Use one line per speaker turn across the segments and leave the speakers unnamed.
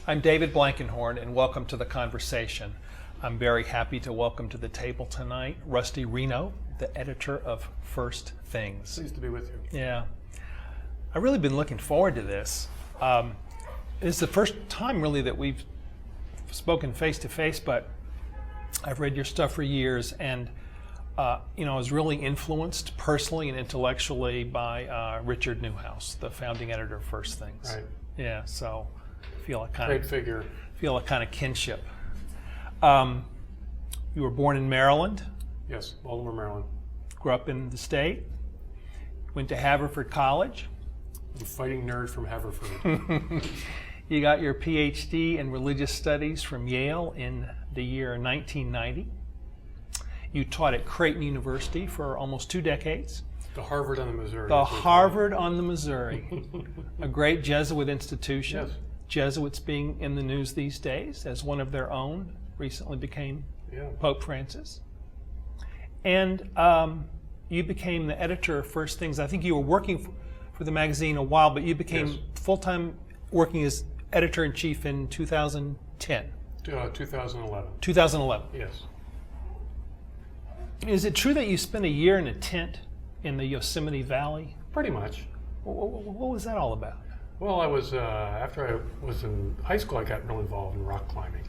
I'm David Blankenhorn, and welcome to the conversation. I'm very happy to welcome to the table tonight Rusty Reno, the editor of First Things.
Pleased to be with you.
Yeah. I've really been looking forward to this. It's the first time really that we've spoken face to face, but I've read your stuff for years, and I was really influenced personally and intellectually by Richard Newhouse, the founding editor of First Things.
Right.
Yeah, so I feel a kind
Great figure.
Feel a kind of kinship. You were born in Maryland.
Yes, Baltimore, Maryland.
Grew up in the state. Went to Haverford College.
I'm a fighting nerd from Haverford.
You got your PhD in religious studies from Yale in the year 1990. You taught at Creighton University for almost 2 decades.
The Harvard on the Missouri.
The Harvard on the Missouri. A great Jesuit institution.
Yes.
Jesuits being in the news these days as one of their own. Recently became Pope Francis. And you became the editor of First Things. I think you were working for the magazine a while, but you became full-time working as editor-in-chief in 2010.
2011.
2011.
Yes.
Is it true that you spent a year in a tent in the Yosemite Valley?
Pretty much.
What was that all about?
Well, I was, after I was in high school, I got real involved in rock climbing.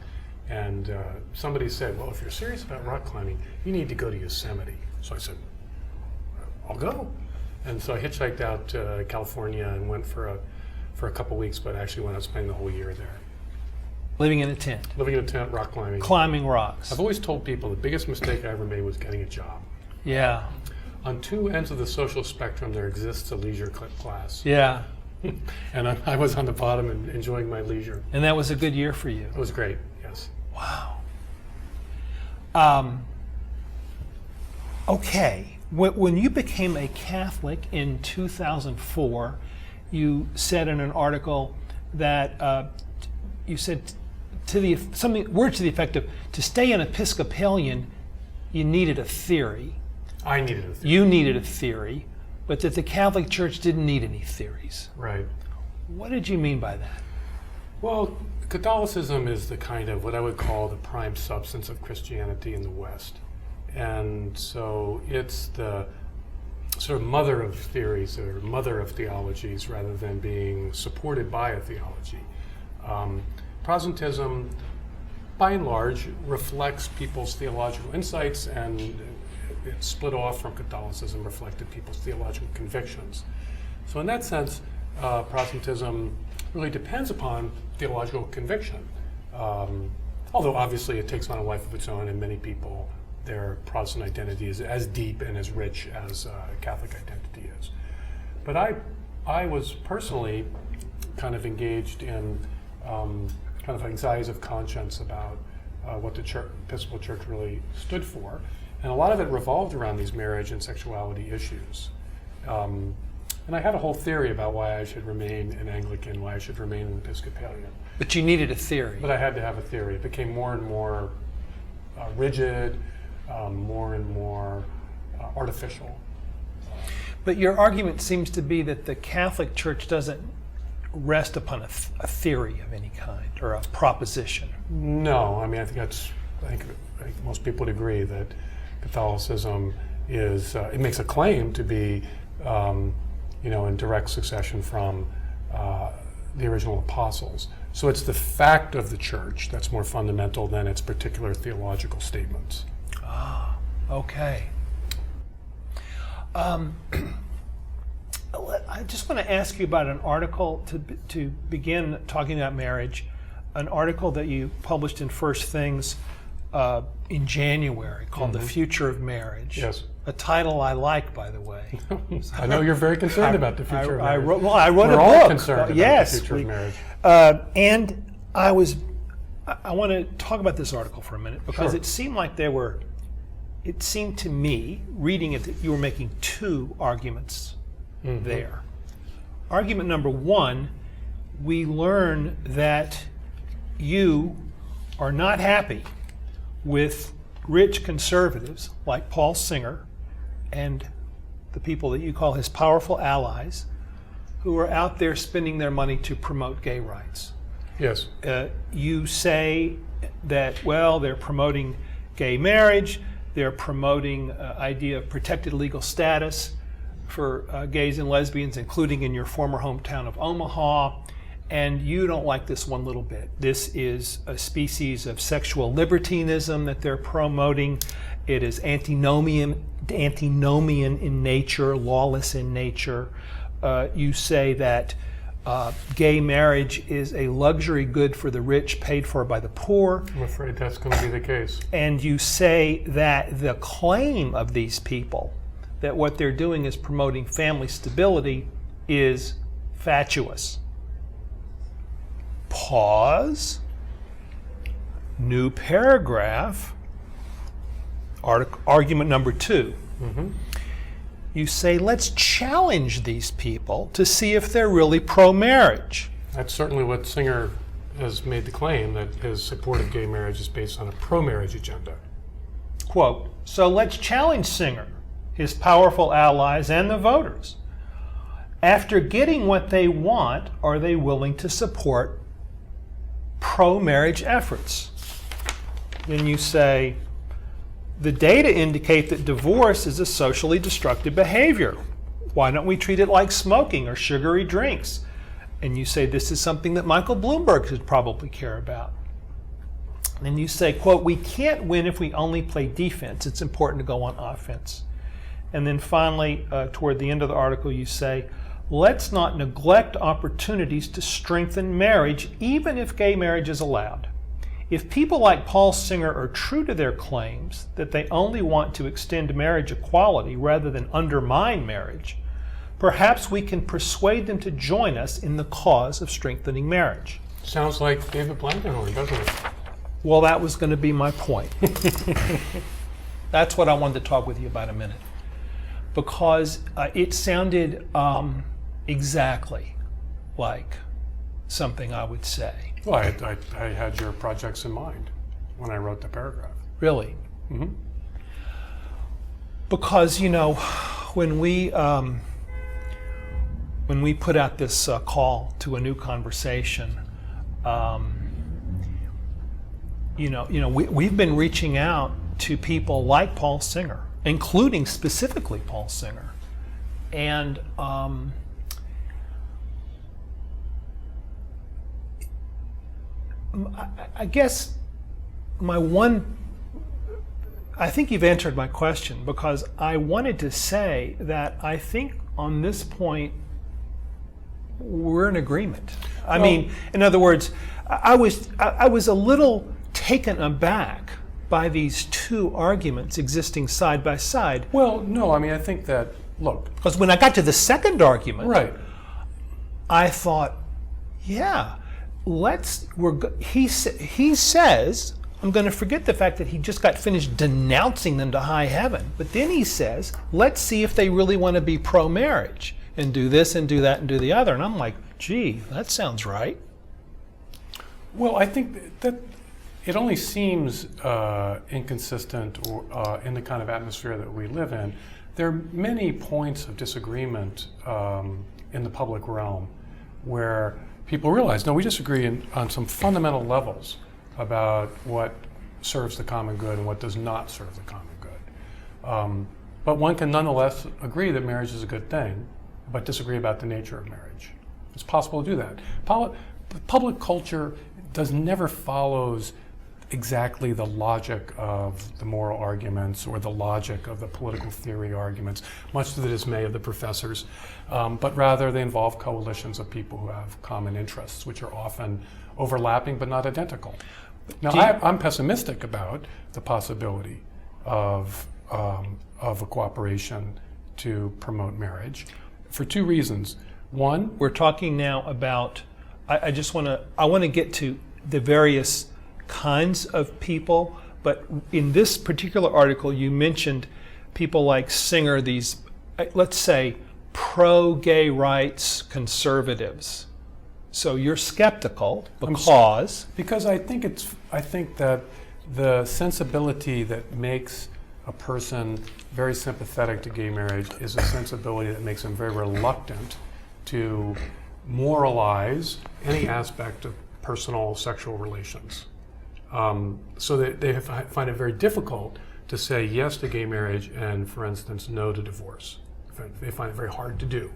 And somebody said, well, if you're serious about rock climbing, you need to go to Yosemite. So I said, I'll go. And so I hitchhiked out to California and went for a couple weeks, but actually wound up spending the whole year there.
Living in a tent?
Living in a tent, rock climbing.
Climbing rocks.
I've always told people the biggest mistake I ever made was getting a job.
Yeah.
On 2 ends of the social spectrum, there exists a leisure class.
Yeah.
And I was on the bottom and enjoying my leisure.
And that was a good year for you?
It was great, yes.
Wow. Okay. When you became a Catholic in 2004, you said in an article that you said words to the effect of, to stay an Episcopalian, you needed a theory.
I needed a theory.
You needed a theory, but that the Catholic Church didn't need any theories.
Right.
What did you mean by that?
Well, Catholicism is the kind of what I would call the prime substance of Christianity in the West. And so it's the sort of mother of theories or mother of theologies rather than being supported by a theology. Protestantism, by and large, reflects people's theological insights, and it split off from Catholicism, reflected people's theological convictions. So in that sense, Protestantism really depends upon theological conviction. Although obviously it takes on a life of its own, and many people, their Protestant identity is as deep and as rich as Catholic identity is. But I was personally kind of engaged in kind of anxieties of conscience about what the Episcopal Church really stood for. And a lot of it revolved around these marriage and sexuality issues. And I had a whole theory about why I should remain an Anglican, why I should remain an Episcopalian.
But you needed a theory.
But I had to have a theory. It became more and more rigid, more and more artificial.
But your argument seems to be that the Catholic Church doesn't rest upon a theory of any kind or a proposition.
No, I mean, I think most people would agree that Catholicism is, it makes a claim to be, in direct succession from the original apostles. So it's the fact of the church that's more fundamental than its particular theological statements.
Ah, okay. I just want to ask you about an article to begin talking about marriage, an article that you published in First Things in January called The Future of Marriage.
Yes.
A title I like, by the way.
I know you're very concerned about the future of marriage.
I wrote a book.
We're all concerned about the future of marriage.
And I want to talk about this article for a minute because it seemed to me, reading it, that you were making 2 arguments there. Argument number 1, we learn that you are not happy with rich conservatives like Paul Singer and the people that you call his powerful allies who are out there spending their money to promote gay rights.
Yes.
You say that, well, they're promoting gay marriage, they're promoting idea of protected legal status for gays and lesbians, including in your former hometown of Omaha, and you don't like this one little bit. This is a species of sexual libertinism that they're promoting. It is antinomian in nature, lawless in nature. You say that gay marriage is a luxury good for the rich paid for by the poor.
I'm afraid that's going to be the case.
And you say that the claim of these people that what they're doing is promoting family stability is fatuous. Pause. New paragraph. Argument number 2.
Mm-hmm.
You say, let's challenge these people to see if they're really pro-marriage.
That's certainly what Singer has made the claim, that his support of gay marriage is based on a pro-marriage agenda.
Quote, so let's challenge Singer, his powerful allies, and the voters. After getting what they want, are they willing to support pro-marriage efforts? Then you say, the data indicate that divorce is a socially destructive behavior. Why don't we treat it like smoking or sugary drinks? And you say this is something that Michael Bloomberg should probably care about. And you say, quote, we can't win if we only play defense. It's important to go on offense. And then finally, toward the end of the article, you say, let's not neglect opportunities to strengthen marriage, even if gay marriage is allowed. If people like Paul Singer are true to their claims that they only want to extend marriage equality rather than undermine marriage, perhaps we can persuade them to join us in the cause of strengthening marriage.
Sounds like David Blankenhorn, doesn't it?
Well, that was going to be my point. That's what I wanted to talk with you about a minute. Because it sounded exactly like something I would say.
Well, I had your projects in mind when I wrote the paragraph.
Really?
Mm-hmm.
Because, you know, when we put out this call to a new conversation, we've been reaching out to people like Paul Singer, including specifically Paul Singer, and I guess I think you've answered my question, because I wanted to say that I think on this point we're in agreement. I mean, in other words, I was a little taken aback by these two arguments existing side by side.
Well, no, I mean, I think that, look.
Because when I got to the second argument,
right,
I thought, yeah, he says, I'm going to forget the fact that he just got finished denouncing them to high heaven, but then he says, let's see if they really want to be pro-marriage and do this and do that and do the other. And I'm like, gee, that sounds right.
Well, I think that it only seems inconsistent or in the kind of atmosphere that we live in. There are many points of disagreement in the public realm where people realize, no, we disagree on some fundamental levels about what serves the common good and what does not serve the common good. But one can nonetheless agree that marriage is a good thing, but disagree about the nature of marriage. It's possible to do that. Public culture never follows exactly the logic of the moral arguments or the logic of the political theory arguments, much to the dismay of the professors, but rather they involve coalitions of people who have common interests, which are often overlapping but not identical. Now, I'm pessimistic about the possibility of a cooperation to promote marriage for two reasons. One,
we're talking now about, I want to get to the various kinds of people, but in this particular article you mentioned people like Singer, these, let's say, pro-gay rights conservatives. So you're skeptical because
I think that the sensibility that makes a person very sympathetic to gay marriage is a sensibility that makes them very reluctant to moralize any aspect of personal sexual relations. So they find it very difficult to say yes to gay marriage and, for instance, no to divorce. They find it very hard to do.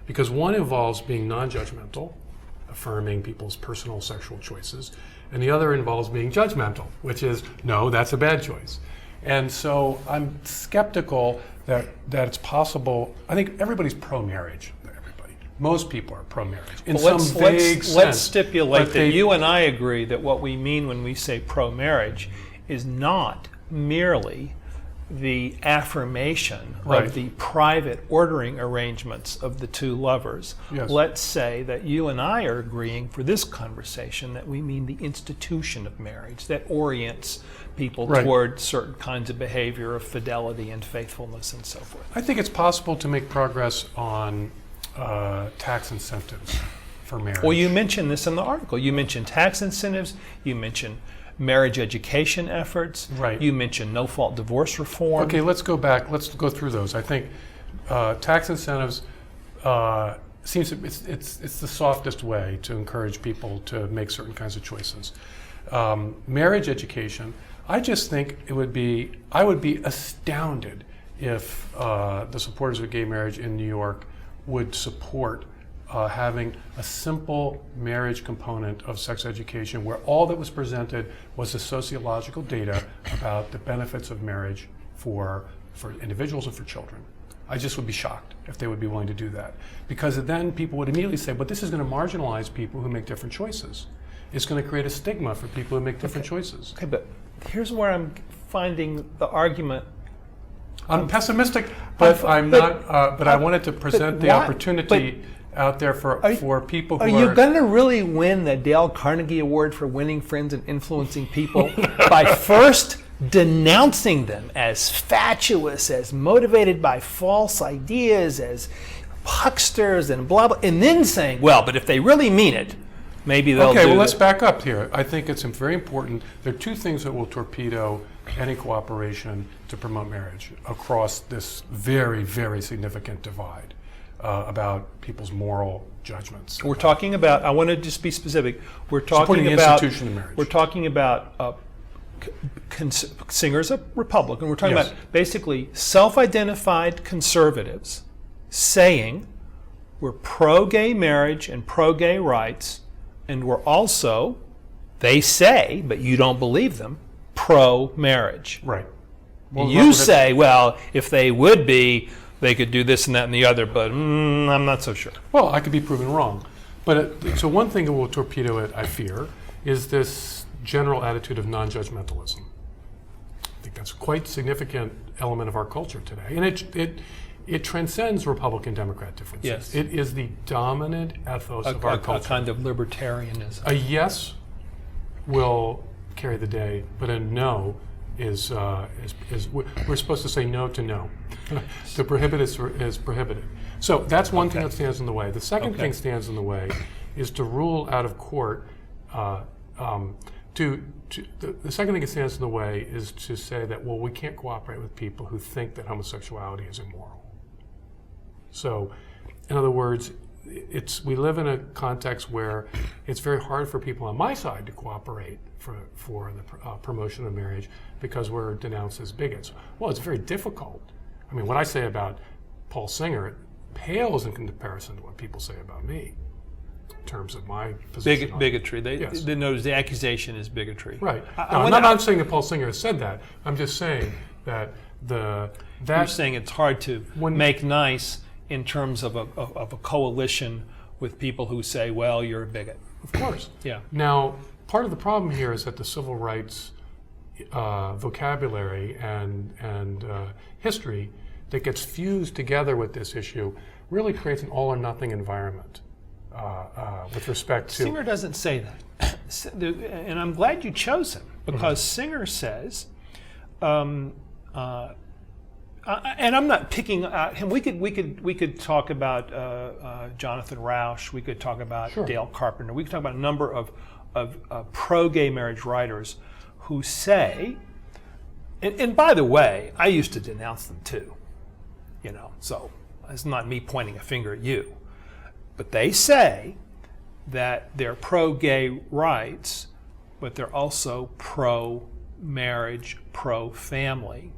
Because one involves being non-judgmental, affirming people's personal sexual choices, and the other involves being judgmental, which is, no, that's a bad choice. And so I'm skeptical that it's possible. I think everybody's pro-marriage. Everybody. Most people are pro-marriage in some vague sense.
Let's stipulate that you and I agree that what we mean when we say pro-marriage is not merely the affirmation of the private ordering arrangements of the two lovers.
Yes.
Let's say that you and I are agreeing for this conversation that we mean the institution of marriage that orients people toward certain kinds of behavior of fidelity and faithfulness and so forth.
I think it's possible to make progress on tax incentives for marriage.
Well, you mentioned this in the article. You mentioned tax incentives, you mentioned marriage education efforts.
Right.
You mentioned no-fault divorce reform.
Okay, let's go back. Let's go through those. I think tax incentives seems it's the softest way to encourage people to make certain kinds of choices. Marriage education. I just think I would be astounded if the supporters of gay marriage in New York would support having a simple marriage component of sex education where all that was presented was the sociological data about the benefits of marriage for individuals and for children. I just would be shocked if they would be willing to do that. Because then people would immediately say, but this is going to marginalize people who make different choices. It's going to create a stigma for people who make different choices.
Okay, but here's where I'm finding the argument.
I'm pessimistic, but I'm not. But I wanted to present the opportunity out there for people who
are you going to really win the Dale Carnegie Award for winning friends and influencing people by first denouncing them as fatuous, as motivated by false ideas, as hucksters and blah, blah, and then saying, well, but if they really mean it, maybe they'll do
Okay, well, let's back up here. I think it's very important. There are two things that will torpedo any cooperation to promote marriage across this very, very significant divide about people's moral judgments.
We're talking about, I want to just be specific, we're talking
Supporting the
about
institution of marriage.
We're talking about Singer's a Republican. We're talking about basically self-identified conservatives saying we're pro-gay marriage and pro-gay rights, and we're also, they say, but you don't believe them, pro-marriage.
Right.
Well, you say, well, if they would be, they could do this and that and the other, but I'm not so sure.
Well, I could be proven wrong. But so one thing that will torpedo it, I fear, is this general attitude of non-judgmentalism. I think that's a quite significant element of our culture today. And it transcends Republican-Democrat differences.
Yes.
It is the dominant ethos of our culture.
A kind of libertarianism.
A yes will carry the day, but a no is we're supposed to say no to no. To prohibit is prohibited. So that's one thing that stands in the way. The second thing stands in the way is to rule out of court. The second thing that stands in the way is to say that, well, we can't cooperate with people who think that homosexuality is immoral. So, in other words, we live in a context where it's very hard for people on my side to cooperate for the promotion of marriage because we're denounced as bigots. Well, it's very difficult. I mean, what I say about Paul Singer, it pales in comparison to what people say about me in terms of my position.
Bigotry. They notice the accusation is bigotry.
Right. I'm not saying that Paul Singer has said that. I'm just saying that
you're saying it's hard to make nice in terms of a coalition with people who say, well, you're a bigot.
Of course.
Yeah.
Now, part of the problem here is that the civil rights vocabulary and history that gets fused together with this issue really creates an all or nothing environment with respect to...
Singer doesn't say that. And I'm glad you chose him, because Singer says, and I'm not picking out him. We could talk about Jonathan Rauch. We could talk about Dale Carpenter. We could talk about a number of pro-gay marriage writers who say, and by the way, I used to denounce them too. So it's not me pointing a finger at you, but they say that they're pro-gay rights, but they're also pro-marriage, pro-family.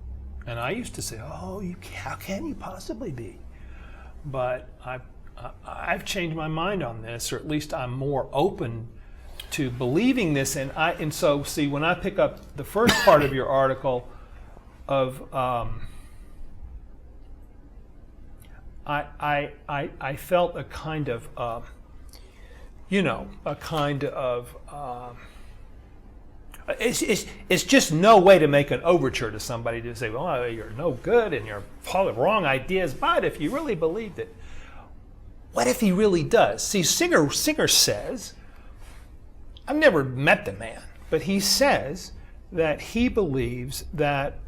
And I used to say, oh, how can you possibly be? But I've changed my mind on this, or at least I'm more open to believing this. And so, see, when I pick up the first part of your article of I felt a kind of it's just no way to make an overture to somebody to say, well, you're no good and you're full of wrong ideas. But if you really believed it, what if he really does? See, Singer says, I've never met the man, but he says that he believes that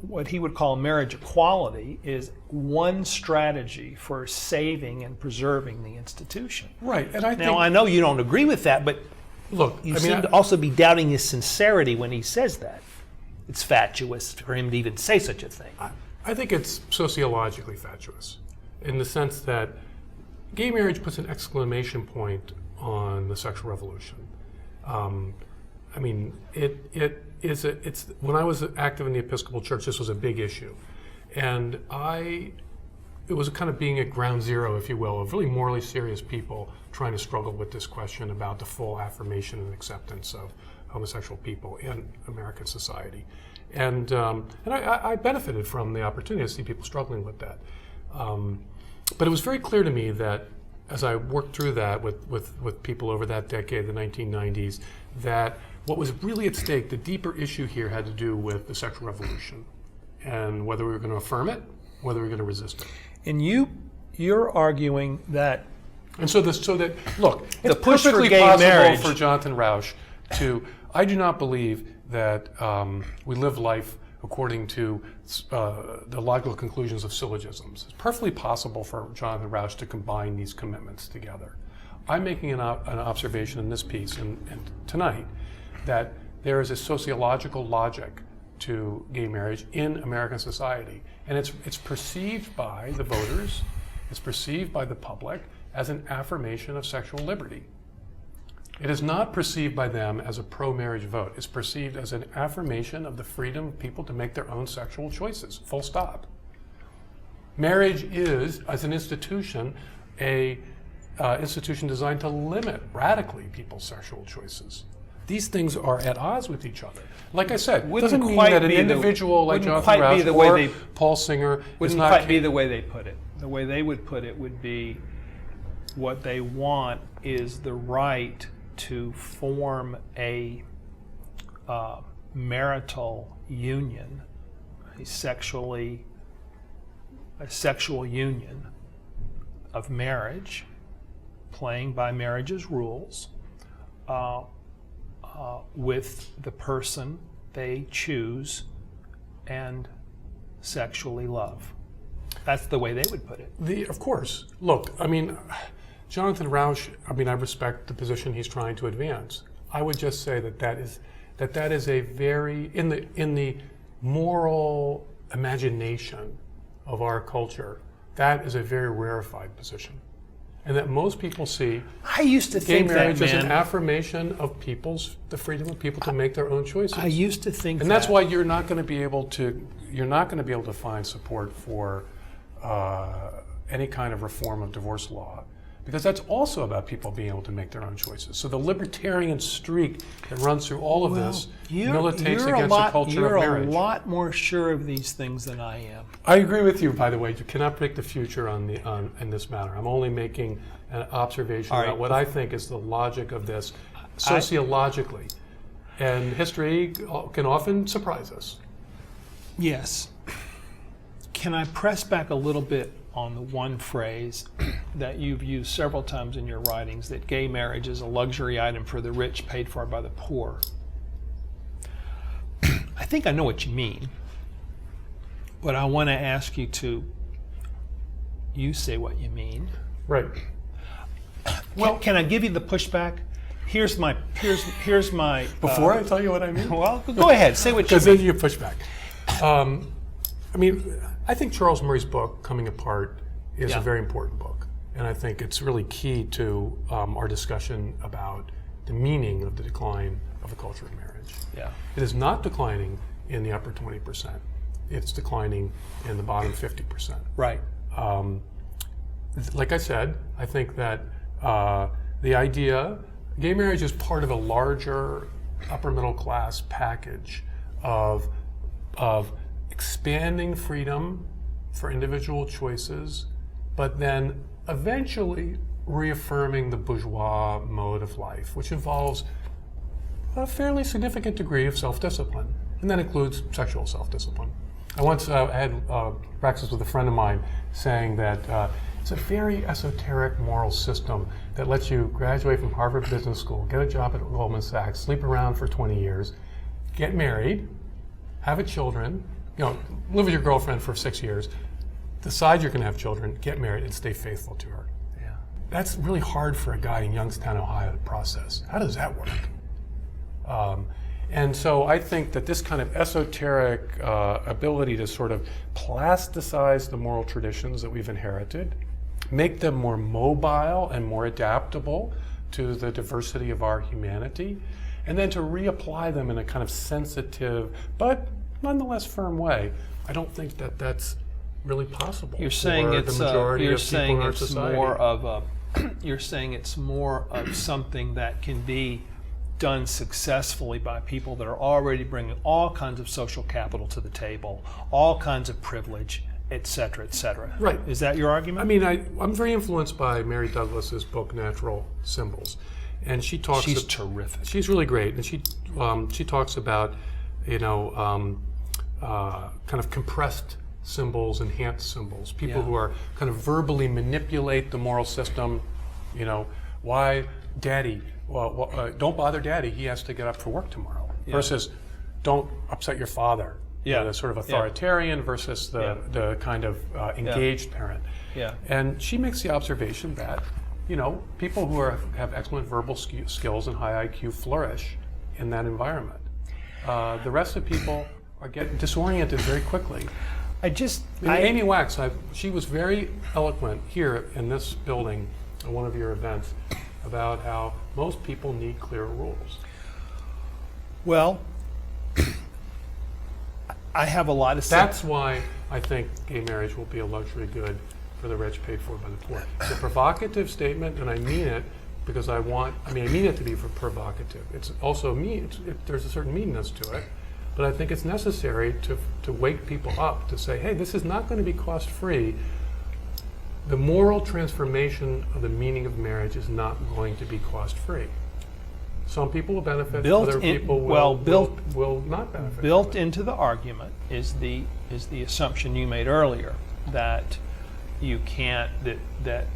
what he would call marriage equality is one strategy for saving and preserving the institution.
Right, and
I know you don't agree with that, but
look,
you seem to also be doubting his sincerity when he says that. It's fatuous for him to even say such a thing.
I think it's sociologically fatuous, in the sense that gay marriage puts an exclamation point on the sexual revolution. I mean, it's when I was active in the Episcopal Church, this was a big issue, and it was kind of being at ground zero, if you will, of really morally serious people trying to struggle with this question about the full affirmation and acceptance of homosexual people in American society, and I benefited from the opportunity to see people struggling with that, but it was very clear to me that as I worked through that with people over that decade, the 1990s, that what was really at stake, the deeper issue here, had to do with the sexual revolution and whether we were going to affirm it, whether we were going to resist it.
And you're arguing that,
and so that look,
the
it's
push for
perfectly
gay
possible
marriage
for Jonathan Rauch to. I do not believe that we live life according to the logical conclusions of syllogisms. It's perfectly possible for Jonathan Rauch to combine these commitments together. I'm making an observation in this piece and tonight that there is a sociological logic to gay marriage in American society, and it's perceived by the voters, it's perceived by the public as an affirmation of sexual liberty. It is not perceived by them as a pro-marriage vote. It's perceived as an affirmation of the freedom of people to make their own sexual choices, full stop. Marriage is, as an institution, a institution designed to limit radically people's sexual choices. These things are at odds with each other. Like I said, it doesn't mean that an individual like Jonathan Rauch or Paul Singer
wouldn't quite be the way they put it. The way they would put it would be, what they want is the right to form a marital union, a sexual union of marriage, playing by marriage's rules, with the person they choose and sexually love. That's the way they would put it.
Of course. Look, I mean, Jonathan Rauch, I respect the position he's trying to advance. I would just say that is a very, in the moral imagination of our culture, that is a very rarefied position. And that most people see
I used to
gay
think
marriage
that,
as
man.
an affirmation of the freedom of people to make their own choices.
I used to think
and that's why you're not going to be able to find support for any kind of reform of divorce law, because that's also about people being able to make their own choices. So the libertarian streak that runs through all of this militates against the culture of marriage.
You're a lot more sure of these things than I am.
I agree with you, by the way. You cannot predict the future in this matter. I'm only making an observation about what I think is the logic of this sociologically. And history can often surprise us.
Yes. Can I press back a little bit on the one phrase that you've used several times in your writings, that gay marriage is a luxury item for the rich paid for by the poor? I think I know what you mean, but I want to ask you to say what you mean.
Right.
Well, can I give you the pushback? Here's my.
Before I tell you what I mean?
Well, go ahead. Say what you mean.
Because then you push back. I think Charles Murray's book, Coming Apart, is a very important book. and I think it's really key to our discussion about the meaning of the decline of a culture of marriage.
Yeah.
It is not declining in the upper 20%. It's declining in the bottom 50%.
Right.
Like I said, I think that the idea, gay marriage is part of a larger upper middle class package of expanding freedom for individual choices, but then eventually reaffirming the bourgeois mode of life, which involves a fairly significant degree of self-discipline, and that includes sexual self-discipline. I once had practice with a friend of mine saying that it's a very esoteric moral system that lets you graduate from Harvard Business School, get a job at Goldman Sachs, sleep around for 20 years, get married, have children, live with your girlfriend for 6 years, decide you're going to have children, get married, and stay faithful to her.
Yeah.
That's really hard for a guy in Youngstown, Ohio to process. How does that work? And so I think that this kind of esoteric ability to sort of plasticize the moral traditions that we've inherited, make them more mobile and more adaptable to the diversity of our humanity, and then to reapply them in a kind of sensitive but nonetheless firm way, I don't think that that's really possible.
You're saying
for
it's
the majority of people in our society.
more of a. You're saying it's more of something that can be done successfully by people that are already bringing all kinds of social capital to the table, all kinds of privilege, et cetera, et cetera.
Right.
Is that your argument?
I mean, I'm very influenced by Mary Douglas's book, Natural Symbols. And she talks...
She's terrific.
She's really great. And she talks about, kind of compressed symbols, enhanced symbols. People who are kind of verbally manipulate the moral system. Why daddy? Well, don't bother daddy. He has to get up for work tomorrow. Yeah. Versus, don't upset your father.
Yeah.
The sort of authoritarian versus the kind of engaged parent.
Yeah.
And she makes the observation that, people who have excellent verbal skills and high IQ flourish in that environment. The rest of people are getting disoriented very quickly. Amy Wax, she was very eloquent here in this building at one of your events about how most people need clear rules.
Well, I have a lot of...
That's why I think gay marriage will be a luxury good for the rich paid for by the poor. It's a provocative statement, and I mean it because I mean it to be provocative. It's also there's a certain meanness to it, but I think it's necessary to wake people up to say, hey, this is not going to be cost-free. The moral transformation of the meaning of marriage is not going to be cost-free. Some people will benefit, other people will not benefit.
Built into the argument is the assumption you made earlier that you can't that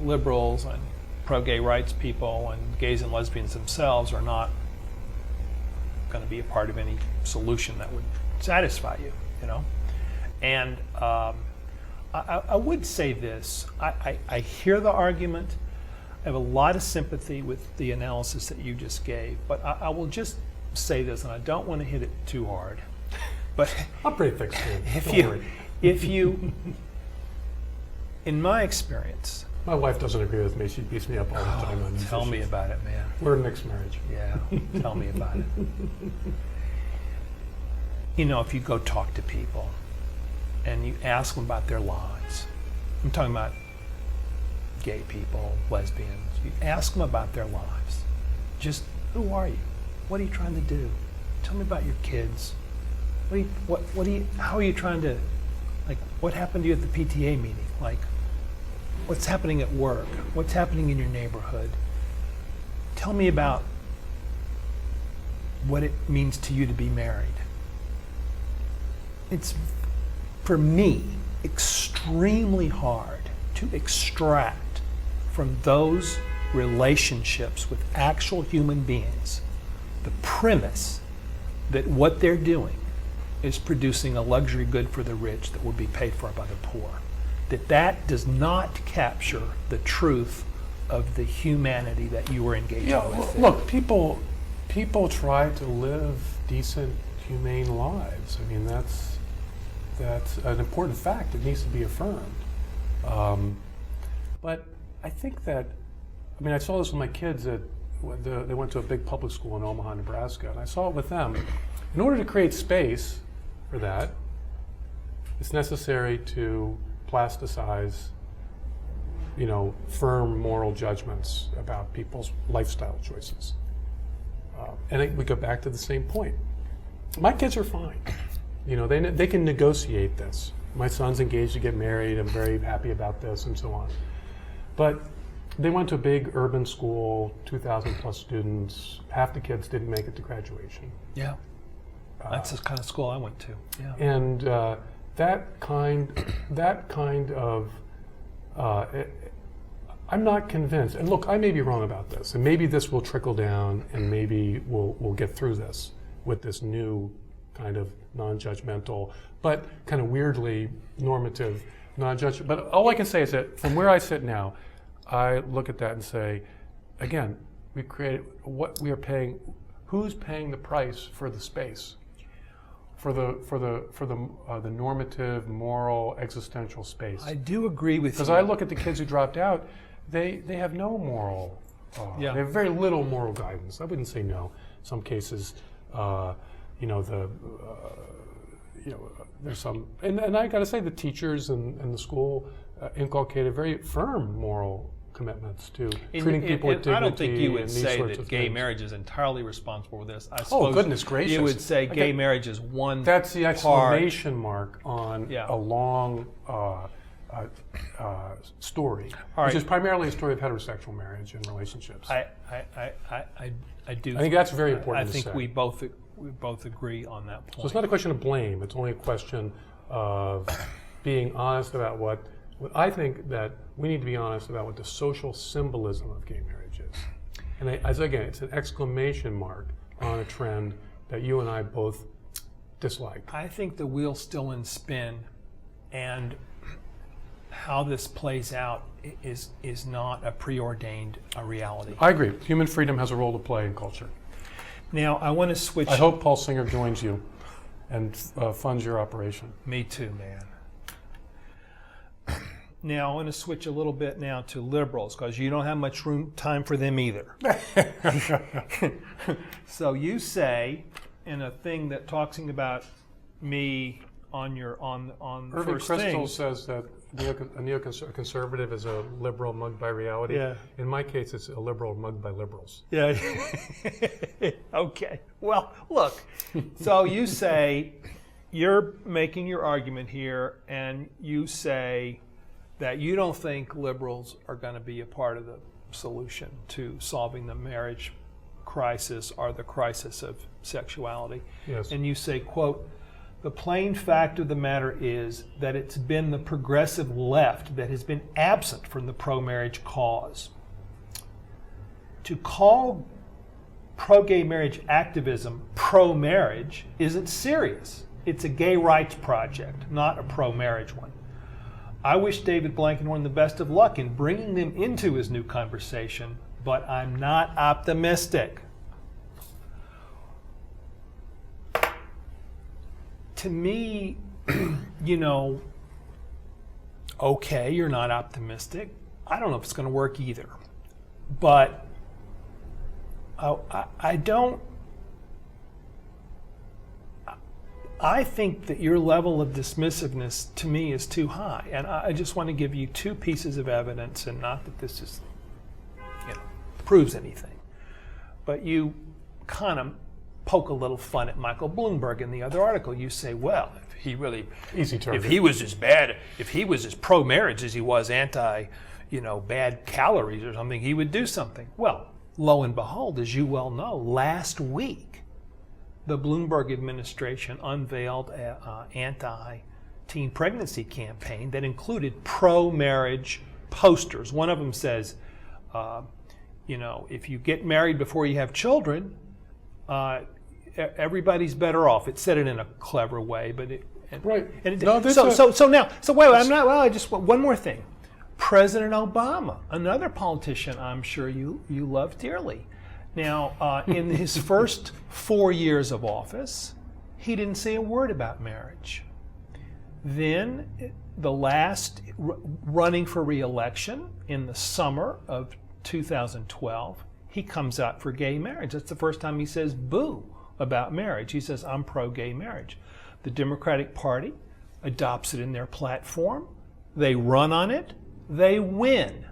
liberals and pro-gay rights people and gays and lesbians themselves are not going to be a part of any solution that would satisfy you, And I would say this. I hear the argument. I have a lot of sympathy with the analysis that you just gave, but I will just say this, and I don't want to hit it too hard. But
I'm pretty thick-skinned.
If you, in my experience,
my wife doesn't agree with me. She beats me up all the time on these
tell me
issues.
about it, man.
We're a mixed marriage.
Yeah, tell me about it. If you go talk to people and you ask them about their lives, I'm talking about gay people, lesbians, you ask them about their lives. Just, who are you? What are you trying to do? Tell me about your kids. How are you trying to, what happened to you at the PTA meeting? What's happening at work? What's happening in your neighborhood? Tell me about what it means to you to be married. It's, for me, extremely hard to extract from those relationships with actual human beings the premise that what they're doing is producing a luxury good for the rich that will be paid for by the poor. That does not capture the truth of the humanity that you were engaging with.
Look, people try to live decent, humane lives. I mean, that's an important fact that needs to be affirmed. But I think that, I mean, I saw this with my kids they went to a big public school in Omaha, Nebraska, and I saw it with them. In order to create space for that, it's necessary to plasticize, firm moral judgments about people's lifestyle choices. And we go back to the same point. My kids are fine. They can negotiate this. My son's engaged to get married. I'm very happy about this, and so on. But they went to a big urban school, 2,000 plus students. Half the kids didn't make it to graduation.
Yeah, that's the kind of school I went to. Yeah,
and that kind of, I'm not convinced. And look, I may be wrong about this, and maybe this will trickle down, and maybe we'll get through this with this new kind of non-judgmental, but kind of weirdly normative non-judgmental. But all I can say is that from where I sit now, I look at that and say, again, we created what we are paying. Who's paying the price for the space, for the normative, moral, existential space?
I do agree with you.
Because I look at the kids who dropped out, they have no moral. They have very little moral guidance. I wouldn't say no. Some cases, there's some, and I got to say, the teachers and the school inculcated very firm moral commitments to treating people with dignity.
I don't think you would
and these
say
sorts
that
of
gay
things.
marriage is entirely responsible for this. I
Oh,
suppose
goodness gracious.
you would say gay marriage is one
That's the
part.
exclamation mark on
Yeah.
a long story,
All
which
right.
is primarily a story of heterosexual marriage and relationships.
I do.
I think that's very important
I
to
think
say.
we both agree on that point.
So it's not a question of blame. It's only a question of being honest about what I think that we need to be honest about what the social symbolism of gay marriage is. And again, it's an exclamation mark on a trend that you and I both dislike.
I think the wheel's still in spin, and how this plays out is not a preordained reality.
I agree. Human freedom has a role to play in culture.
Now, I want to switch.
I hope Paul Singer joins you and funds your operation.
Me too, man. Now, I want to switch a little bit now to liberals, because you don't have much time for them either. So you say, in a thing that talking about me on
Irving
first
Kristol
things,
says that a neoconservative is a liberal mugged by reality.
Yeah.
In my case, it's a liberal mugged by liberals.
Yeah. Okay. Well, look. So you say, you're making your argument here, and you say that you don't think liberals are going to be a part of the solution to solving the marriage crisis or the crisis of sexuality.
Yes.
And you say, quote, "The plain fact of the matter is that it's been the progressive left that has been absent from the pro-marriage cause. To call pro-gay marriage activism pro-marriage isn't serious. It's a gay rights project, not a pro-marriage one. I wish David Blankenhorn the best of luck in bringing them into his new conversation, but I'm not optimistic." To me, okay, you're not optimistic. I don't know if it's going to work either. But I think that your level of dismissiveness to me is too high. And I just want to give you two pieces of evidence, and not that this is, proves anything. But you kind of poke a little fun at Michael Bloomberg in the other article. You say, well, if he really,
Easy target.
if he was as bad, if he was as pro-marriage as he was anti, bad calories or something, he would do something. Well, lo and behold, as you well know, last week, the Bloomberg administration unveiled an anti-teen pregnancy campaign that included pro-marriage posters. One of them says, if you get married before you have children, everybody's better off. It said it in a clever way, but
Right.
And
No,
wait. I'm not. Well, I just one more thing. President Obama, another politician I'm sure you love dearly. Now, in his first 4 years of office, he didn't say a word about marriage. Then, the last running for re-election in the summer of 2012, he comes out for gay marriage. That's the first time he says boo about marriage. He says, I'm pro-gay marriage. The Democratic Party adopts it in their platform. They run on it. They win.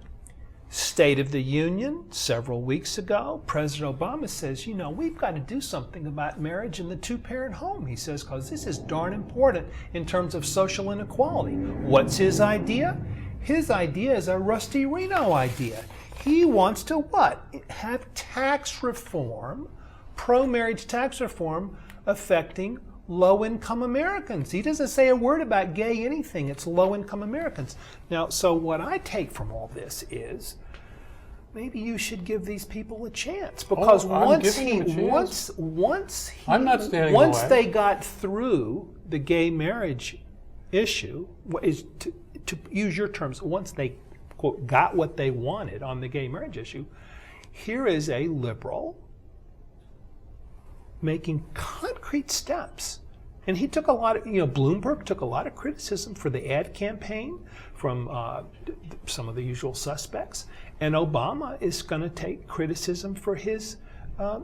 State of the Union, several weeks ago, President Obama says, we've got to do something about marriage in the two-parent home, he says, because this is darn important in terms of social inequality. What's his idea? His idea is a Rusty Reno idea. He wants to what? Have tax reform, pro-marriage tax reform, affecting low-income Americans. He doesn't say a word about gay anything. It's low-income Americans. Now, so what I take from all this is maybe you should give these people a chance, because once they got through the gay marriage issue, is to use your terms, once they quote got what they wanted on the gay marriage issue, here is a liberal making concrete steps. And he took a lot of, Bloomberg took a lot of criticism for the ad campaign from some of the usual suspects. And Obama is going to take criticism for his,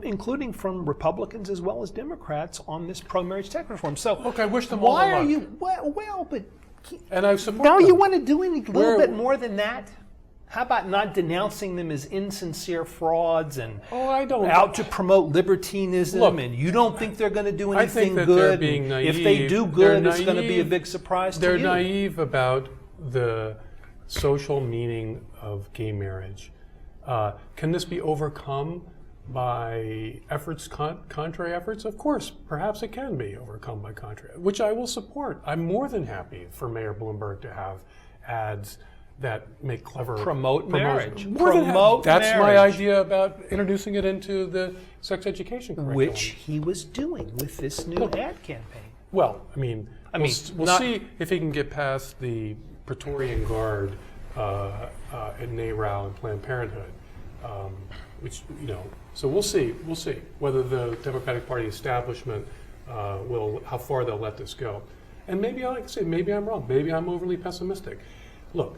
including from Republicans as well as Democrats, on this pro-marriage tax reform. So,
look, I wish them all the luck.
Why are you, well, but
and I support
now
them.
You want to do a little bit more than that? How about not denouncing them as insincere frauds and out to promote libertinism?
Look,
and you don't think they're going to do anything
I think that
good?
They're being naive.
If they do good, it's going to be a big surprise to you.
They're naive about the social meaning of gay marriage. Can this be overcome by efforts, contrary efforts? Of course, perhaps it can be overcome by contrary, which I will support. I'm more than happy for Mayor Bloomberg to have ads that make clever
promote marriage.
That's my idea about introducing it into the sex education curriculum,
which he was doing with this new ad campaign.
Well, we'll see if he can get past the Praetorian Guard at NARAL and Planned Parenthood, which So we'll see whether the Democratic Party establishment how far they'll let this go, and maybe maybe I'm wrong. Maybe I'm overly pessimistic. Look.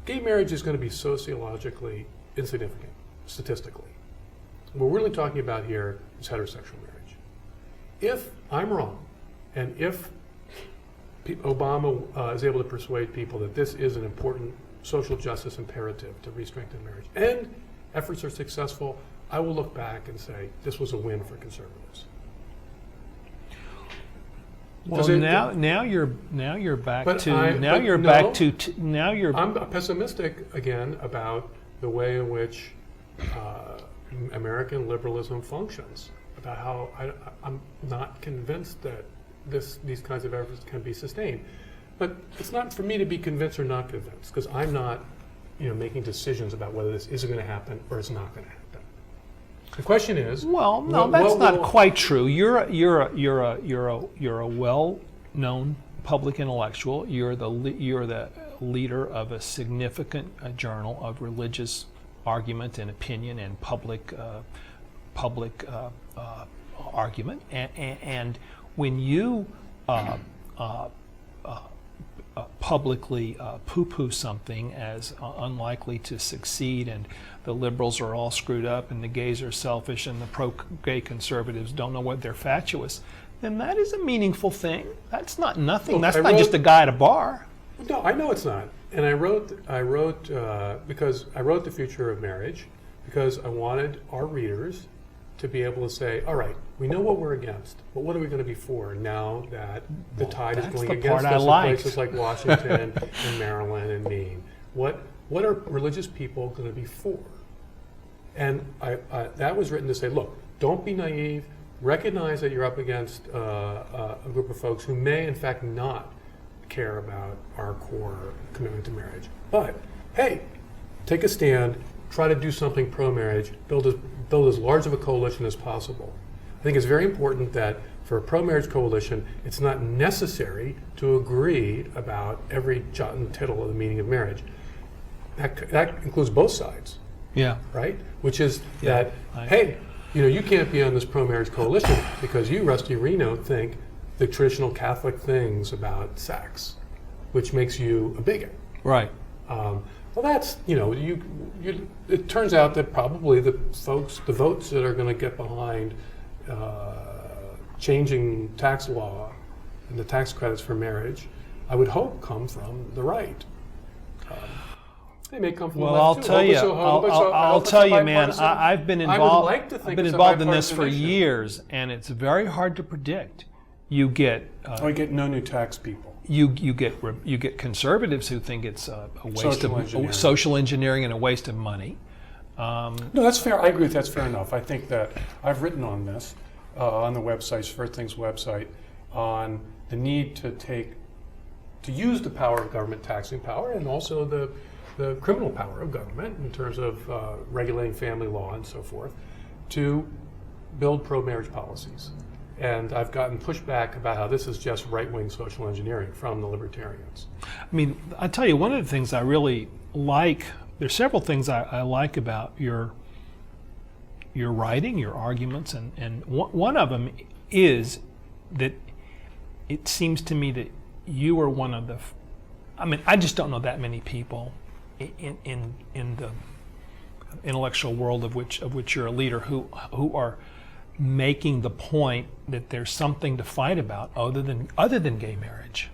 Gay marriage is going to be sociologically insignificant, statistically. What we're really talking about here is heterosexual marriage. If I'm wrong, and if Obama is able to persuade people that this is an important social justice imperative to re-strengthen marriage, and efforts are successful, I will look back and say this was a win for conservatives.
Well, now you're back to
I'm pessimistic again about the way in which American liberalism functions. About how I'm not convinced that these kinds of efforts can be sustained. But it's not for me to be convinced or not convinced, because I'm not, making decisions about whether this is going to happen or it's not going to happen. The question is,
well, no, that's not quite true. You're a well-known public intellectual. You're the leader of a significant journal of religious argument and opinion and public argument. And when you publicly poo-poo something as unlikely to succeed, and the liberals are all screwed up, and the gays are selfish, and the pro-gay conservatives don't know what they're fatuous, then that is a meaningful thing. That's not nothing. That's not just a guy at a bar.
No, I know it's not. And I wrote because I wrote The Future of Marriage because I wanted our readers to be able to say, all right, we know what we're against, but what are we going to be for now that the tide is going against us in places like Washington and Maryland and Maine? What are religious people going to be for? And that was written to say, look, don't be naive. Recognize that you're up against a group of folks who may, in fact, not care about our core commitment to marriage. But, hey, take a stand, try to do something pro-marriage, build as large of a coalition as possible. I think it's very important that for a pro-marriage coalition, it's not necessary to agree about every jot and tittle of the meaning of marriage. That includes both sides.
Yeah.
Right? Which is that, hey, you can't be on this pro-marriage coalition because you, Rusty Reno, think the traditional Catholic things about sex. which makes you a bigot.
Right.
Well, that's, it turns out that probably the votes that are going to get behind changing tax law and the tax credits for marriage, I would hope come from the right. They may come from
Well,
the
I'll
left too.
tell you, I'll tell you, man. I've been involved.
like to think
I've been
it's a
involved in this
bipartisan
for
issue.
years, and it's very hard to predict. You get
I get no new tax people.
you get conservatives who think it's a waste of social engineering and a waste of money.
No, that's fair. I agree with that's fair enough. I think that I've written on this on the website, First Things website, on the need to use the power of government, taxing power, and also the criminal power of government in terms of regulating family law and so forth, to build pro-marriage policies. And I've gotten pushback about how this is just right-wing social engineering from the libertarians.
I mean, I tell you, one of the things I really like, there's several things I like about your writing, your arguments, and one of them is that it seems to me that you are one of the, I just don't know that many people in the intellectual world of which you're a leader who are making the point that there's something to fight about other than gay marriage.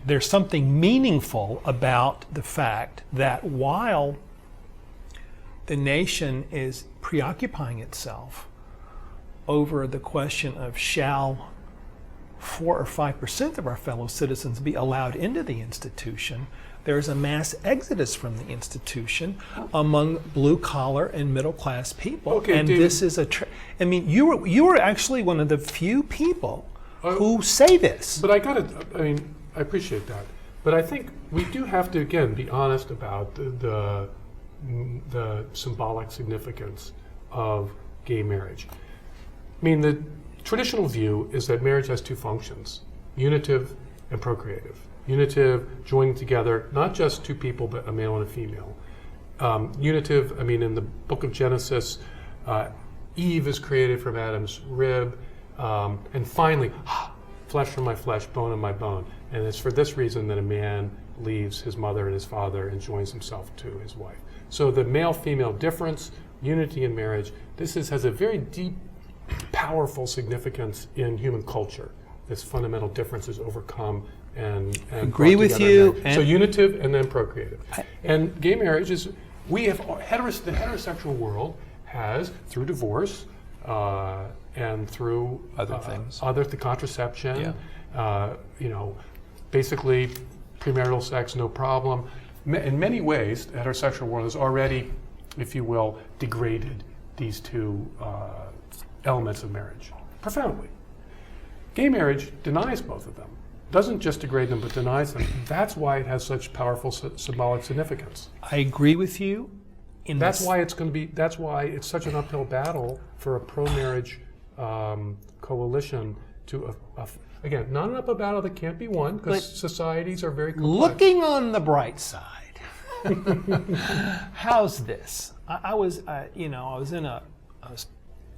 There's something meaningful about the fact that while the nation is preoccupying itself over the question of shall 4 or 5% of our fellow citizens be allowed into the institution, there's a mass exodus from the institution among blue-collar and middle-class people.
Okay,
and
David.
this is you were actually one of the few people who say this.
But I appreciate that. But I think we do have to, again, be honest about the symbolic significance of gay marriage. I mean, the traditional view is that marriage has two functions, unitive and procreative. Unitive, joining together, not just two people, but a male and a female. Unitive, in the book of Genesis, Eve is created from Adam's rib, and finally, flesh from my flesh, bone of my bone. And it's for this reason that a man leaves his mother and his father and joins himself to his wife. So the male-female difference, unity in marriage, has a very deep, powerful significance in human culture. This fundamental difference is overcome and
agree
brought
with
together
you.
in marriage. So unitive and then procreative. And gay marriage is, the heterosexual world has, through divorce and through
Other things.
the contraception, basically premarital sex, no problem. In many ways, the heterosexual world has already, if you will, degraded these two elements of marriage profoundly. Gay marriage denies both of them. Doesn't just degrade them, but denies them. That's why it has such powerful symbolic significance.
I agree with you.
That's why it's such an uphill battle for a pro-marriage coalition to, again, not an uphill battle that can't be won, because societies are very complex.
Looking on the bright side, how's this? I was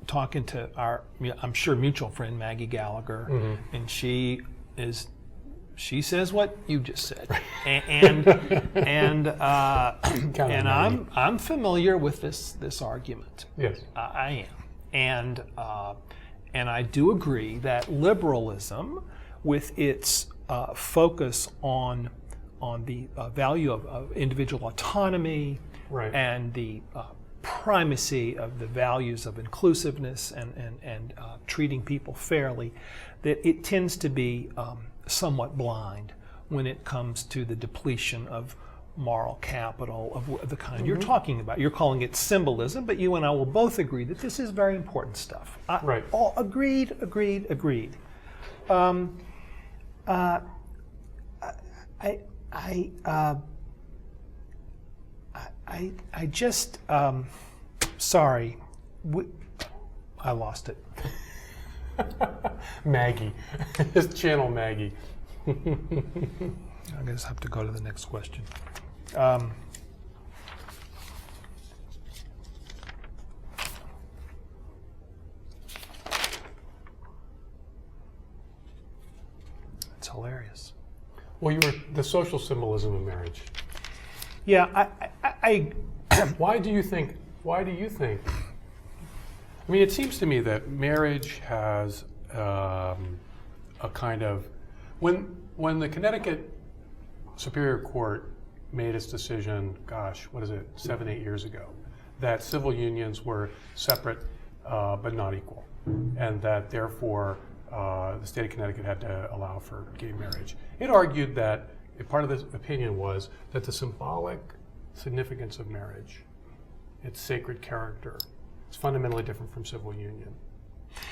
talking to our, I'm sure, mutual friend Maggie Gallagher, and she says what you just said, and I'm familiar with this argument.
Yes,
I am, and I do agree that liberalism, with its focus on the value of individual autonomy,
right,
and the primacy of the values of inclusiveness and treating people fairly, that it tends to be somewhat blind when it comes to the depletion of moral capital of the kind you're talking about. You're calling it symbolism, but you and I will both agree that this is very important stuff.
Right.
All agreed. I just, sorry, I lost it.
Maggie, just channel Maggie.
I guess I have to go to the next question. It's hilarious.
Well, you were the social symbolism of marriage.
Yeah,
Why do you think? I mean, it seems to me that marriage has a kind of when the Connecticut Superior Court made its decision, gosh, what is it, 7, 8 years ago, that civil unions were separate but not equal, and that therefore the state of Connecticut had to allow for gay marriage. It argued that part of the opinion was that the symbolic significance of marriage, its sacred character, is fundamentally different from civil union.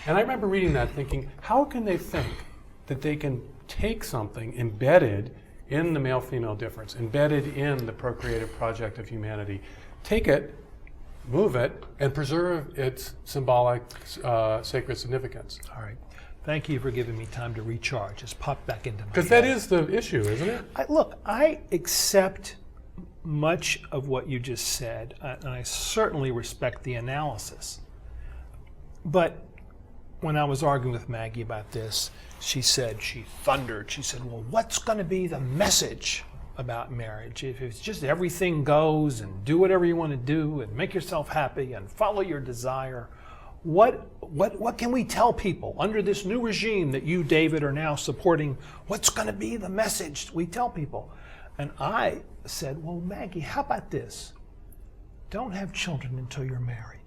And I remember reading that thinking, how can they think that they can take something embedded in the male-female difference, embedded in the procreative project of humanity, take it, move it, and preserve its symbolic, sacred significance?
all right. Thank you for giving me time to recharge. Just pop back into my
Because
head.
that is the issue, isn't it?
Look, I accept much of what you just said, and I certainly respect the analysis. But when I was arguing with Maggie about this, she thundered, she said, well, what's going to be the message about marriage? If it's just everything goes and do whatever you want to do and make yourself happy and follow your desire, what can we tell people under this new regime that you, David, are now supporting? What's going to be the message we tell people? And I said, well, Maggie, how about this? Don't have children until you're married.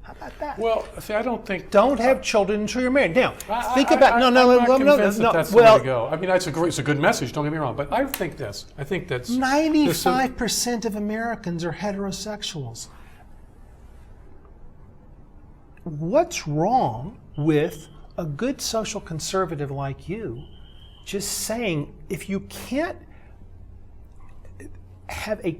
How about that?
Well, see, I don't think...
Don't have children until you're married. Now, think
I'm
about...
not convinced that that's the way to go. I mean, it's a good message, don't get me wrong, but I think this. I think that's...
95% of Americans are heterosexuals. What's wrong with a good social conservative like you just saying, if you can't have a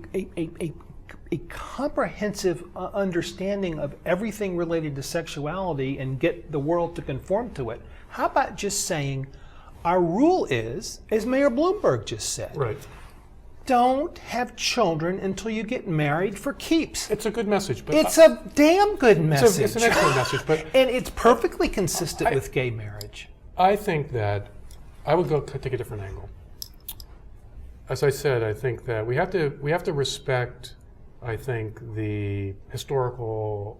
comprehensive understanding of everything related to sexuality and get the world to conform to it, how about just saying, our rule is, as Mayor Bloomberg just said,
Right.
don't have children until you get married for keeps.
It's a good message, but...
It's a damn good message.
It's an excellent message, but...
And it's perfectly consistent with gay marriage.
I think that I would take a different angle. As I said, I think that we have to respect, I think, the historical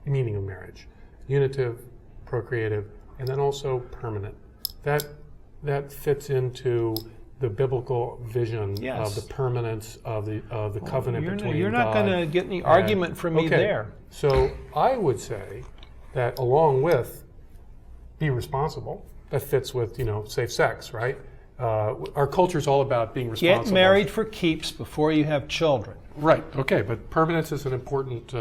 meaning of marriage: unitive, procreative, and then also permanent. That fits into the biblical vision of the permanence of the covenant between
You're not going to get any argument from me there.
So I would say that along with be responsible, that fits with safe sex, right? Our culture is all about being responsible.
Get married for keeps before you have children.
Right. Okay, but permanence is an important.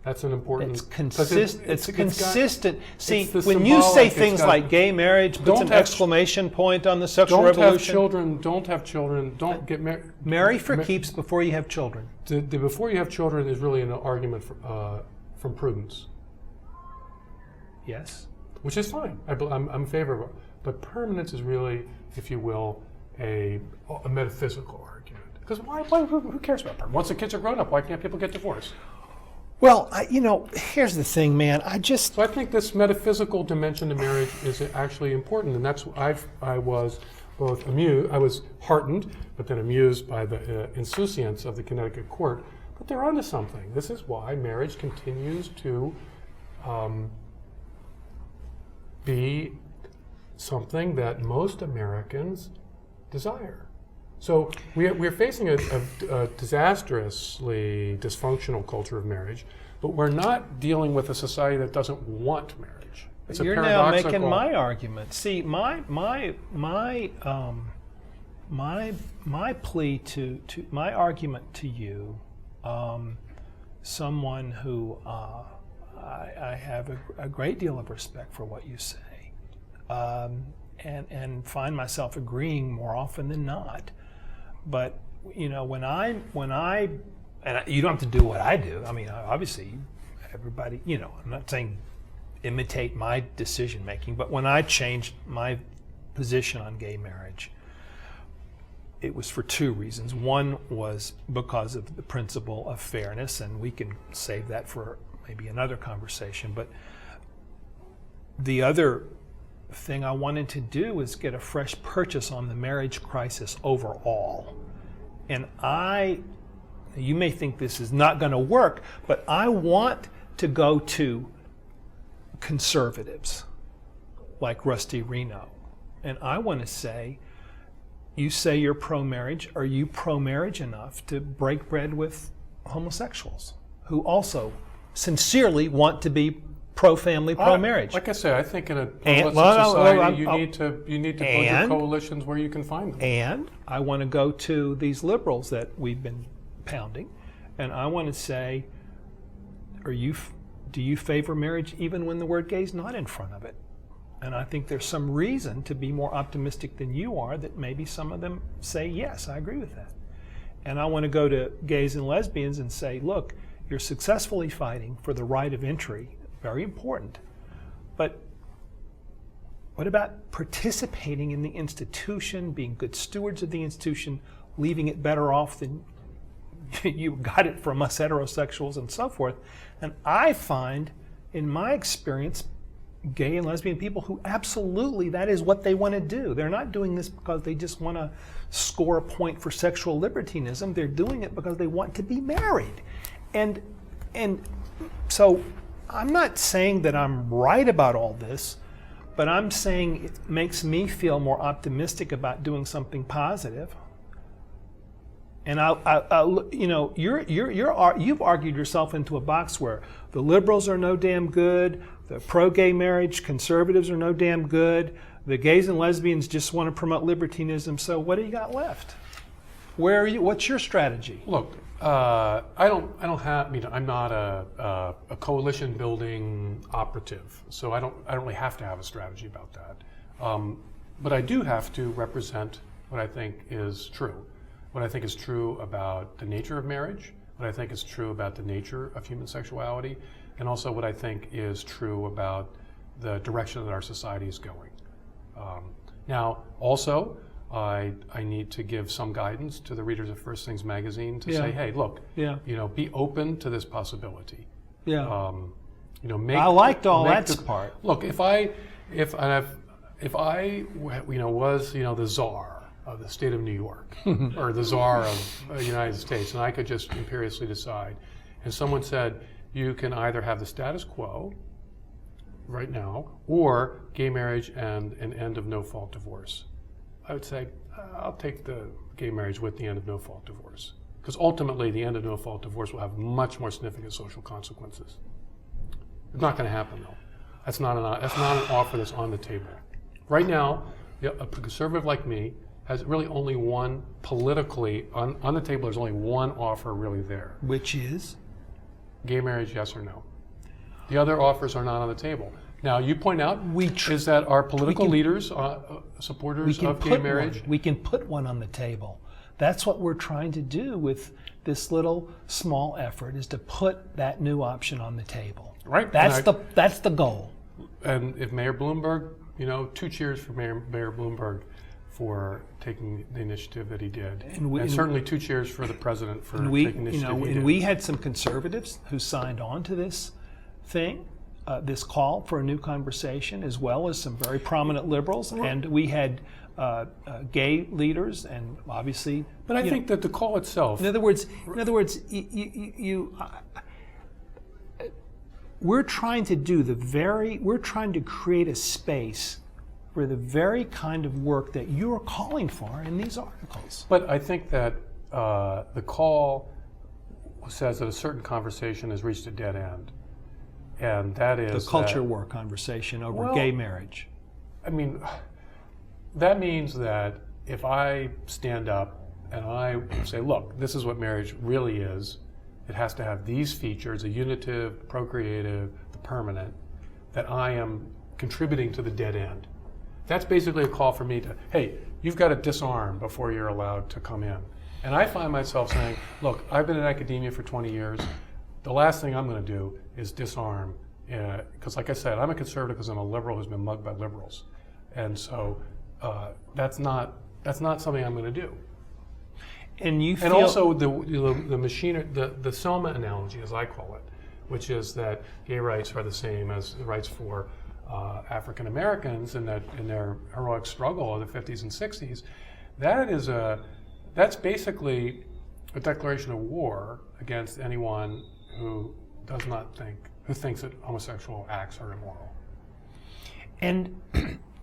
That's an important.
It's consistent. It's consistent. See,
it's
when you say
symbolic,
things like gay marriage, puts an exclamation point on the sexual revolution.
Don't have children. Don't get married.
Marry for keeps before you have children.
The before you have children is really an argument from prudence.
Yes.
Which is fine. I'm in favor of it. But permanence is really, if you will, a metaphysical argument. Because who cares about permanence? Once the kids are grown up, why can't people get divorced?
Well, here's the thing, man.
So I think this metaphysical dimension to marriage is actually important, and that's I was both amused, I was heartened, but then amused by the insouciance of the Connecticut court. But they're onto something. This is why marriage continues to be something that most Americans desire. So we're facing a disastrously dysfunctional culture of marriage, but we're not dealing with a society that doesn't want marriage. It's
You're now making my argument. See, my plea to my argument to you, someone who I have a great deal of respect for what you say, and find myself agreeing more often than not. But when I and you don't have to do what I do. I mean, obviously, everybody. I'm not saying imitate my decision making, but when I changed my position on gay marriage, it was for two reasons. One was because of the principle of fairness, and we can save that for maybe another conversation. But the other thing I wanted to do was get a fresh purchase on the marriage crisis overall. And you may think this is not going to work, but I want to go to conservatives like Rusty Reno. And I want to say, you say you're pro-marriage. Are you pro-marriage enough to break bread with homosexuals who also sincerely want to be pro-family, pro-marriage?
Like I say, I think in a pluralistic society, you need to build your coalitions where you can find them.
And I want to go to these liberals that we've been pounding, and I want to say, do you favor marriage even when the word gay is not in front of it? And I think there's some reason to be more optimistic than you are that maybe some of them say, yes, I agree with that. And I want to go to gays and lesbians and say, look, you're successfully fighting for the right of entry, very important. But what about participating in the institution, being good stewards of the institution, leaving it better off than you got it from us heterosexuals and so forth? And I find, in my experience, gay and lesbian people who absolutely that is what they want to do. They're not doing this because they just want to score a point for sexual libertinism. They're doing it because they want to be married. And so I'm not saying that I'm right about all this, but I'm saying it makes me feel more optimistic about doing something positive. And you've argued yourself into a box where the liberals are no damn good, the pro-gay marriage conservatives are no damn good, the gays and lesbians just want to promote libertinism. So what do you got left? Where are you? What's your strategy?
Look, I don't have. I'm not a coalition building operative, so I don't really have to have a strategy about that. But I do have to represent what I think is true. What I think is true about the nature of marriage, what I think is true about the nature of human sexuality, and also what I think is true about the direction that our society is going. Now, also, I need to give some guidance to the readers of First Things Magazine to say, hey, look, be open to this possibility.
Yeah. I liked all that part.
Look, if I was the czar of the state of New York or the czar of the United States, and I could just imperiously decide, and someone said you can either have the status quo right now or gay marriage and an end of no-fault divorce, I would say I'll take the gay marriage with the end of no-fault divorce, because ultimately the end of no-fault divorce will have much more significant social consequences. It's not going to happen though. That's not an offer that's on the table right now. A conservative like me has really only one politically on the table. There's only one offer really there,
which is
gay marriage, yes or no. The other offers are not on the table. Now, you point out is that our political leaders, supporters of gay marriage,
we can put one on the table. That's what we're trying to do with this little small effort, is to put that new option on the table.
Right.
That's the goal.
And if Mayor Bloomberg, 2 cheers for Mayor Bloomberg for taking the initiative that he did, and certainly 2 cheers for the president for taking the initiative he did.
And we had some conservatives who signed on to this thing, this call for a new conversation, as well as some very prominent liberals, and we had gay leaders, and obviously.
But I think that the call itself.
In other words, we're trying to create a space for the very kind of work that you're calling for in these articles.
But I think that the call says that a certain conversation has reached a dead end, and that is
the culture war conversation over gay marriage.
I mean, that means that if I stand up and I say, look, this is what marriage really is, it has to have these features, the unitive, procreative, the permanent, that I am contributing to the dead end. That's basically a call for me to, hey, you've got to disarm before you're allowed to come in. And I find myself saying, look, I've been in academia for 20 years. The last thing I'm going to do is disarm, because like I said, I'm a conservative because I'm a liberal who's been mugged by liberals. And so that's not something I'm going to do.
And you feel,
and also the machinery, the Selma analogy, as I call it, which is that gay rights are the same as the rights for
African Americans in their heroic struggle of the 50s and 60s, that's basically a declaration of war against anyone who thinks that homosexual acts are immoral.
And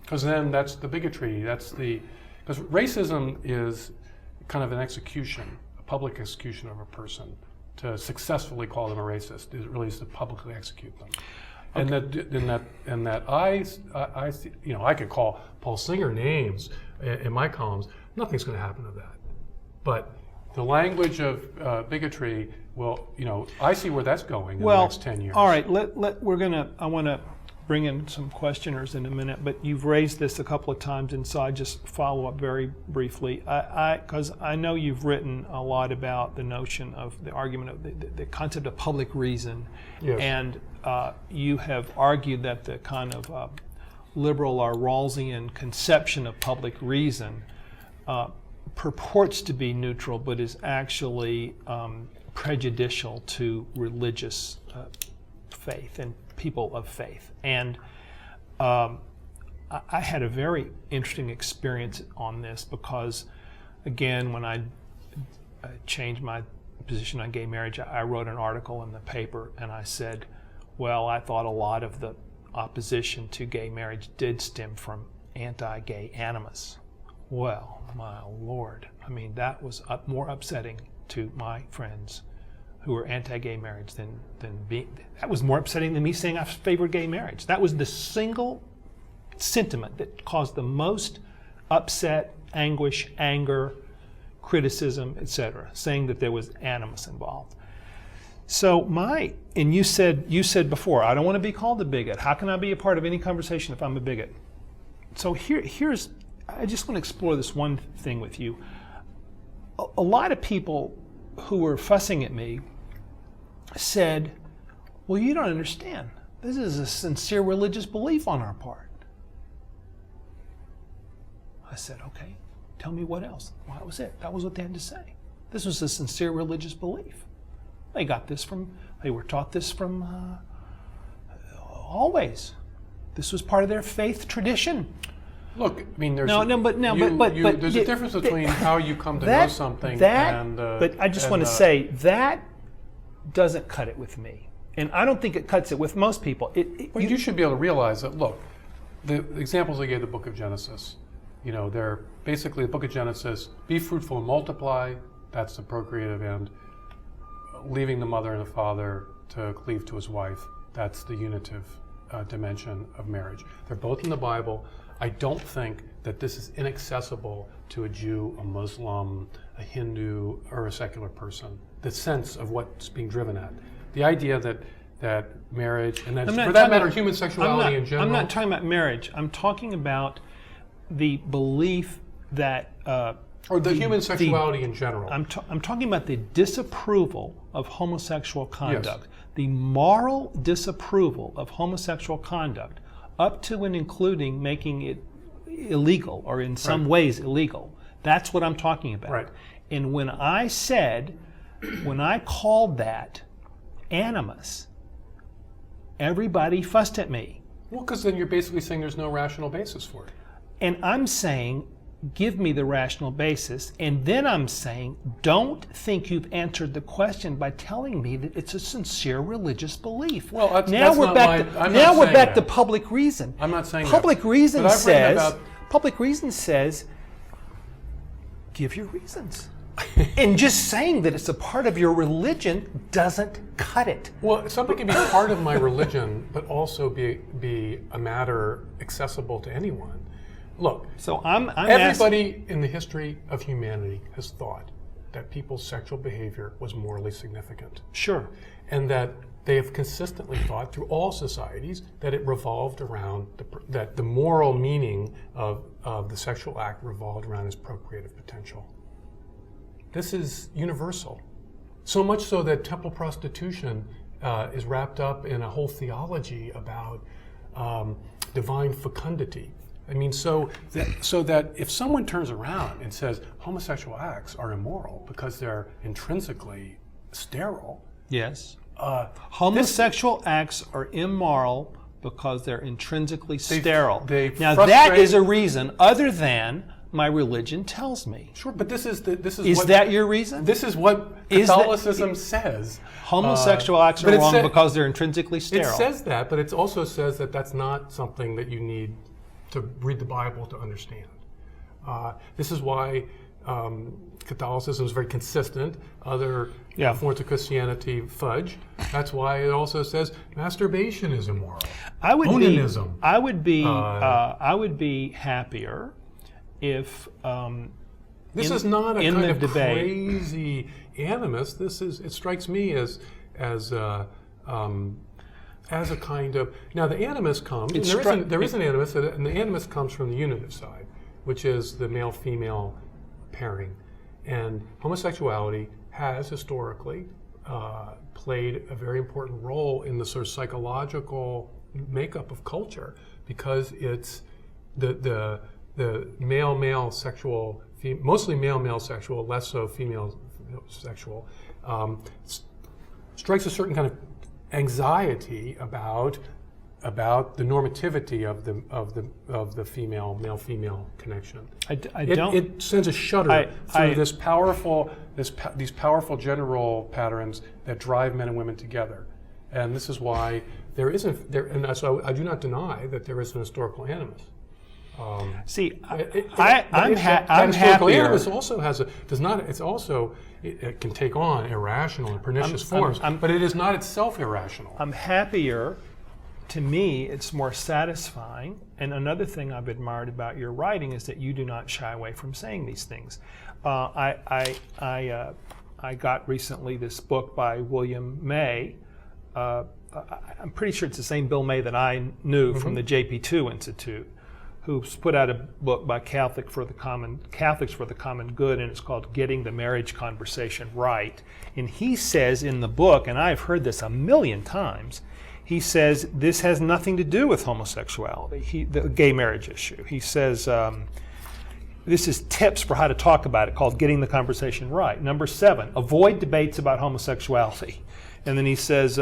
because then that's the bigotry. Because racism is kind of an execution, a public execution of a person. To successfully call them a racist, it really is to publicly execute them. Okay. And that I see, I could call Paul Singer names in my columns. Nothing's going to happen to that. But the language of bigotry will, I see where that's going in the next 10 years.
All right, I want to bring in some questioners in a minute, but you've raised this a couple of times, and so I just follow up very briefly. Because I know you've written a lot about the notion of the argument of the concept of public reason,
yes.
And you have argued that the kind of liberal or Rawlsian conception of public reason purports to be neutral, but is actually prejudicial to religious faith and people of faith. And I had a very interesting experience on this because, again, when I changed my position on gay marriage, I wrote an article in the paper and I said, well, I thought a lot of the opposition to gay marriage did stem from anti-gay animus. Well, my Lord, I mean, that was more upsetting to my friends who were anti-gay marriage that was more upsetting than me saying I favored gay marriage. That was the single sentiment that caused the most upset, anguish, anger, criticism, etc., saying that there was animus involved. So and you said before, I don't want to be called a bigot. How can I be a part of any conversation if I'm a bigot? So here's, I just want to explore this one thing with you. A lot of people who were fussing at me said, well, you don't understand. This is a sincere religious belief on our part. I said, okay, tell me what else. Well, that was it. That was what they had to say. This was a sincere religious belief. They were taught this from always. This was part of their faith tradition.
Look, I mean, there's
there's
a difference between how you come to know something and.
But I just want to say that doesn't cut it with me, and I don't think it cuts it with most people.
You should be able to realize that. Look, the examples I gave, the Book of Genesis, they're basically the Book of Genesis: be fruitful and multiply. That's the procreative end. Leaving the mother and the father to cleave to his wife. That's the unitive dimension of marriage. They're both in the Bible. I don't think that this is inaccessible to a Jew, a Muslim, a Hindu, or a secular person. The sense of what's being driven at. The idea that marriage, and that's, for that matter, human sexuality in general.
I'm not talking about marriage. I'm talking about the belief that...
or the human sexuality in general.
I'm talking about the disapproval of homosexual conduct.
Yes.
The moral disapproval of homosexual conduct, up to and including making it illegal, or in some ways illegal. That's what I'm talking about.
Right.
And when I called that animus, everybody fussed at me.
Well, because then you're basically saying there's no rational basis for it.
And I'm saying, give me the rational basis. And then I'm saying, don't think you've answered the question by telling me that it's a sincere religious belief.
Well,
now we're back to public reason.
I'm not saying
public
that.
reason says. Public reason says, give your reasons. And just saying that it's a part of your religion doesn't cut it.
Well, something can be part of my religion, but also be a matter accessible to anyone. Look,
so
everybody in the history of humanity has thought that people's sexual behavior was morally significant.
Sure.
And that they have consistently thought through all societies that it revolved around, that the moral meaning of the sexual act revolved around its procreative potential. This is universal. So much so that temple prostitution is wrapped up in a whole theology about divine fecundity. I mean, so that if someone turns around and says homosexual acts are immoral because they're intrinsically sterile.
Yes. Homosexual acts are immoral because they're intrinsically sterile.
they
Now that
frustrate-
is a reason other than my religion tells me.
Sure, but this is
Is
what,
that your reason?
this is what
Is that-
Catholicism says.
Homosexual acts
but
are
it
wrong
sa-
because they're intrinsically
It
sterile.
says that, but it also says that that's not something that you need to read the Bible to understand. This is why Catholicism is very consistent. Other
Yeah.
forms of Christianity fudge. That's why it also says masturbation is immoral.
I would
Onanism.
I would be happier if
This
in-
is not a
in
kind
the
of
debate.
crazy animus. It strikes me as a kind of, now the animus comes, and there is an animus, and the animus comes from the unitive side, which is the male-female pairing. And homosexuality has historically played a very important role in the sort of psychological makeup of culture, because it's the male-male sexual, mostly male-male sexual, less so female sexual, strikes a certain kind of anxiety about the normativity of the male-female connection. It sends a shudder through these powerful general patterns that drive men and women together, and this is why there isn't there. And so I do not deny that there is an historical animus.
see.
That
I'm
historical
happier.
animus also has it can take on irrational and pernicious forms, but it is not itself irrational.
I'm happier. To me, it's more satisfying. And another thing I've admired about your writing is that you do not shy away from saying these things. I got recently this book by William May. I'm pretty sure it's the same Bill May that I knew from the JP2 Institute, who's put out a book by Catholics for the Common Good, and it's called Getting the Marriage Conversation Right. And he says in the book, and I've heard this a million times, he says this has nothing to do with homosexuality, the gay marriage issue. He says this is tips for how to talk about it, called Getting the Conversation Right. Number 7, avoid debates about homosexuality. And then he says,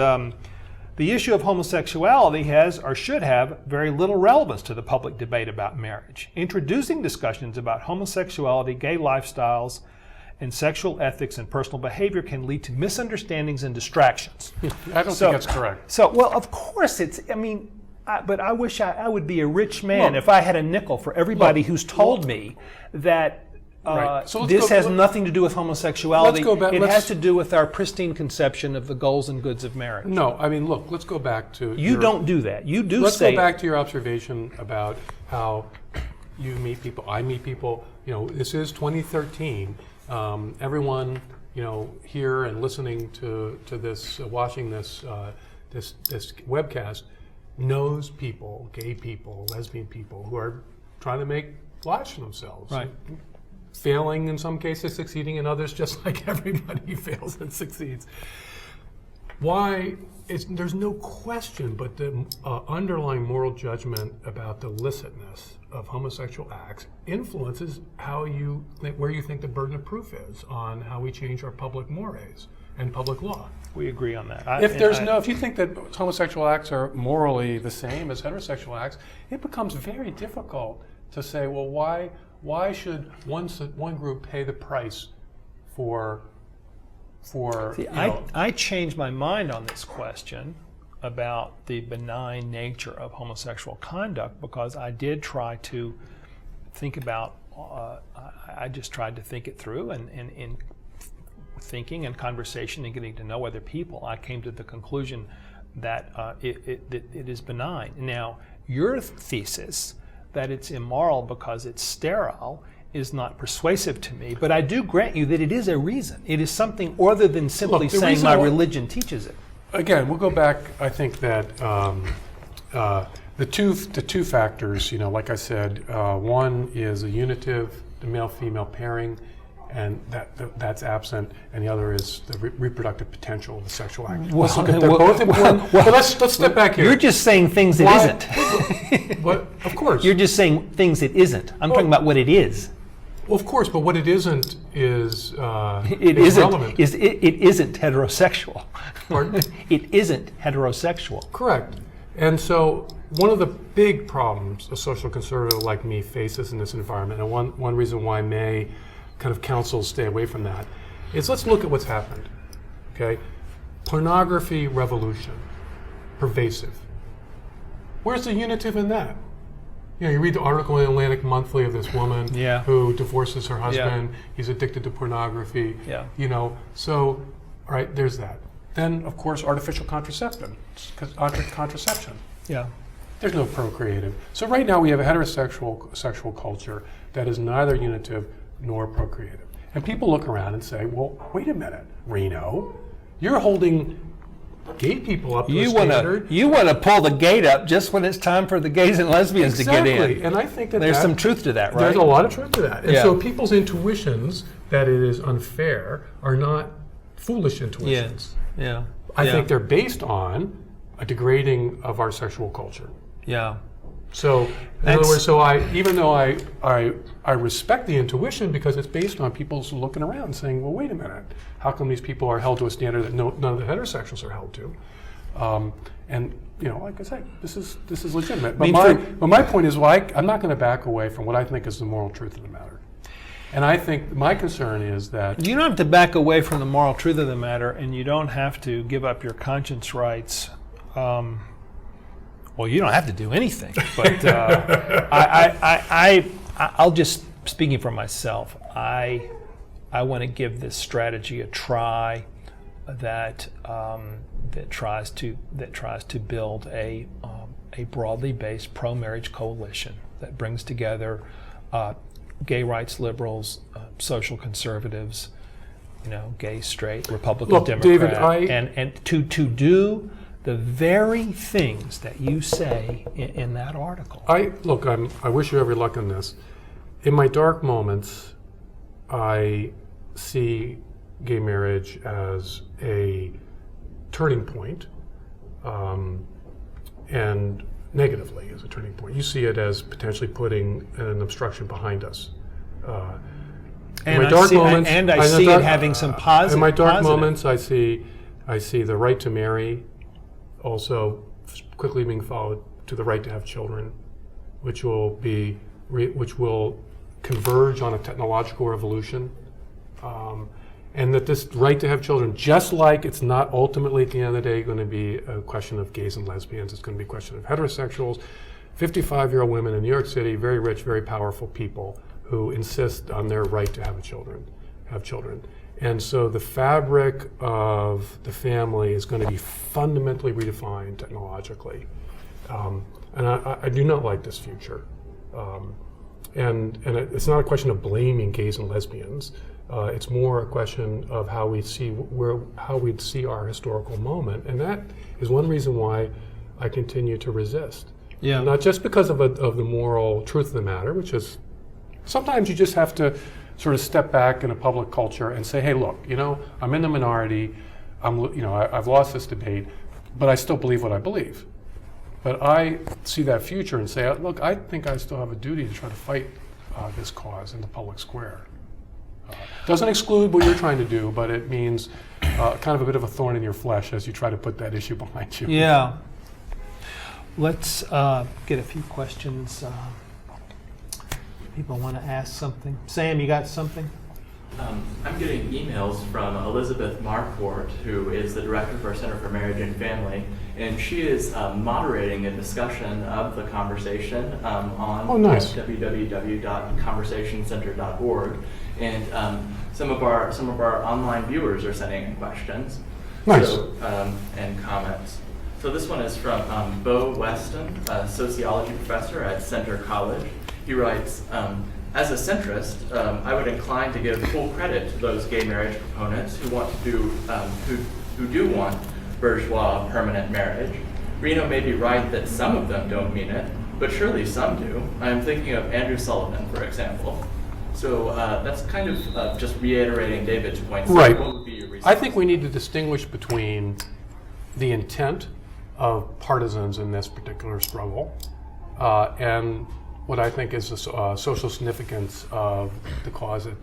the issue of homosexuality has, or should have, very little relevance to the public debate about marriage. Introducing discussions about homosexuality, gay lifestyles, and sexual ethics and personal behavior can lead to misunderstandings and distractions.
I don't think that's correct.
So, well, of course it's, but I wish I would be a rich man
Look,
if I had a nickel for everybody who's told me that
Right. So
this has nothing to do with homosexuality.
Let's go back-
It
let's-
has to do with our pristine conception of the goals and goods of marriage.
No, look, let's go back to
You don't do that. You do
Let's
say
go back to your observation about how you meet people, I meet people. This is 2013. Everyone, here and listening to this, watching this webcast, knows people, gay people, lesbian people, who are trying to make lives for themselves.
Right.
Failing in some cases, succeeding in others, just like everybody fails and succeeds. There's no question, but the underlying moral judgment about the licitness of homosexual acts influences where you think the burden of proof is on how we change our public mores and public law.
we agree on that.
If you think that homosexual acts are morally the same as heterosexual acts, it becomes very difficult to say, well, why should one group pay the price for
See, I changed my mind on this question about the benign nature of homosexual conduct, because I did try to think about, I just tried to think it through, and in thinking and conversation and getting to know other people, I came to the conclusion that it is benign. Now, your thesis that it's immoral because it's sterile is not persuasive to me, but I do grant you that it is a reason. It is something other than simply
the
saying
reason
my
why-
religion teaches it.
Again, we'll go back. I think that the two factors, like I said, one is a unitive, the male-female pairing, and that's absent, and the other is the reproductive potential of the sexual act. Let's look at they're both important. But let's step back here.
You're just saying things it
Why-
isn't.
But of course,
You're just saying things it isn't. I'm talking about what it is.
well, of course, but what it isn't is
It
is
isn't.
relevant.
It isn't heterosexual.
Pardon?
It isn't heterosexual.
Correct. And so one of the big problems a social conservative like me faces in this environment, and one reason why May kind of counsels stay away from that, is let's look at what's happened. Okay, pornography revolution, pervasive. Where's the unitive in that? You know, you read the article in Atlantic Monthly of this woman who divorces her husband. He's addicted to pornography. You know, so all right, there's that. Then, of course, artificial contraception. There's no procreative. So right now we have a heterosexual sexual culture that is neither unitive nor procreative. And people look around and say, well, wait a minute, Reno, you're holding gay people up to a standard.
You want to pull the gate up just when it's time for the gays and lesbians to get in.
And I think that
there's some truth to that, right?
There's a lot of truth to that. And so people's intuitions that it is unfair are not foolish intuitions. I think they're based on a degrading of our sexual culture. So, in other words, even though I respect the intuition because it's based on people's looking around and saying, well, wait a minute, how come these people are held to a standard that none of the heterosexuals are held to? And you know, like I say, this is legitimate. But my point is, I'm not going to back away from what I think is the moral truth of the matter. And I think my concern is that
you don't have to back away from the moral truth of the matter, and you don't have to give up your conscience rights. Well, you don't have to do anything, but I'll just, speaking for myself, I want to give this strategy a try that tries to build a broadly based pro-marriage coalition that brings together gay rights liberals, social conservatives, you know, gay, straight, Republican, Democrat,
David,
and to do the very things that you say in that article.
I wish you every luck on this. In my dark moments, I see gay marriage as a turning point, and negatively as a turning point. You see it as potentially putting an obstruction behind us.
And I see it having some positive.
In my dark moments, I see the right to marry also quickly being followed to the right to have children, which will converge on a technological revolution, and that this right to have children, just like it's not ultimately at the end of the day going to be a question of gays and lesbians, it's going to be a question of heterosexuals, 55-year-old women in New York City, very rich, very powerful people who insist on their right to have children. And so the fabric of the family is going to be fundamentally redefined technologically. And I do not like this future. And it's not a question of blaming gays and lesbians. It's more a question of how we'd see our historical moment. And that is one reason why I continue to resist. Not just because of the moral truth of the matter, which is sometimes you just have to sort of step back in a public culture and say, hey, look, you know, I'm in the minority, I've lost this debate, but I still believe what I believe. But I see that future and say, look, I think I still have a duty to try to fight this cause in the public square. Doesn't exclude what you're trying to do, but it means kind of a bit of a thorn in your flesh as you try to put that issue behind you.
Yeah. Let's get a few questions. People want to ask something. Sam, you got something?
I'm getting emails from Elizabeth Marquardt, who is the director for our Center for Marriage and Family, and she is moderating a discussion of the conversation on www.conversationcenter.org, and some of our online viewers are sending in questions and comments. So this one is from Bo Weston, a sociology professor at Centre College. He writes, as a centrist, I would incline to give full credit to those gay marriage proponents who want to who do want bourgeois permanent marriage. Reno may be right that some of them don't mean it, but surely some do. I am thinking of Andrew Sullivan, for example. So that's kind of just reiterating David's point. So
right.
What would be your response?
I think we need to distinguish between the intent of partisans in this particular struggle and what I think is the social significance of the cause that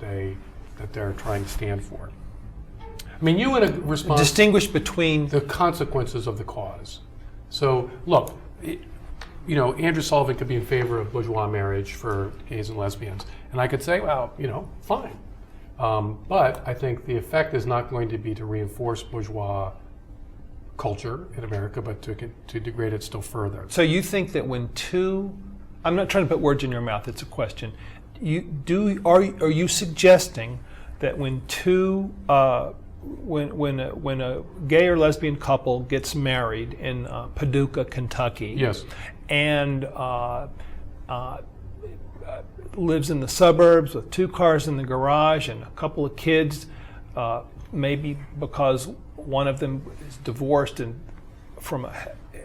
they're trying to stand for. I mean, you in a response
distinguish between
the consequences of the cause. So, look, Andrew Sullivan could be in favor of bourgeois marriage for gays and lesbians, and I could say, well, fine. But I think the effect is not going to be to reinforce bourgeois culture in America, but to degrade it still further.
So you think that when I'm not trying to put words in your mouth, it's a question. Are you suggesting that when when a gay or lesbian couple gets married in Paducah, Kentucky,
yes,
and lives in the suburbs with 2 cars in the garage and a couple of kids, maybe because one of them is divorced and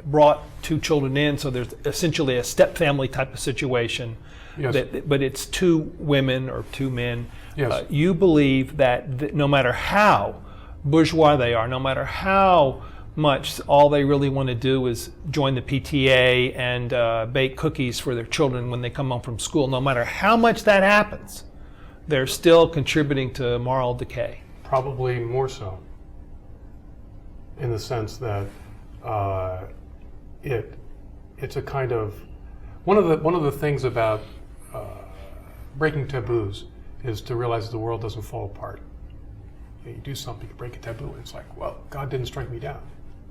brought 2 children in, so there's essentially a step family type of situation,
yes,
but it's 2 women or 2 men.
Yes.
You believe that no matter how bourgeois they are, no matter how much all they really want to do is join the PTA and bake cookies for their children when they come home from school, no matter how much that happens, they're still contributing to moral decay.
Probably more so, in the sense that it's a kind of one of the things about breaking taboos is to realize the world doesn't fall apart. You do something, you break a taboo, and it's like, well, God didn't strike me down,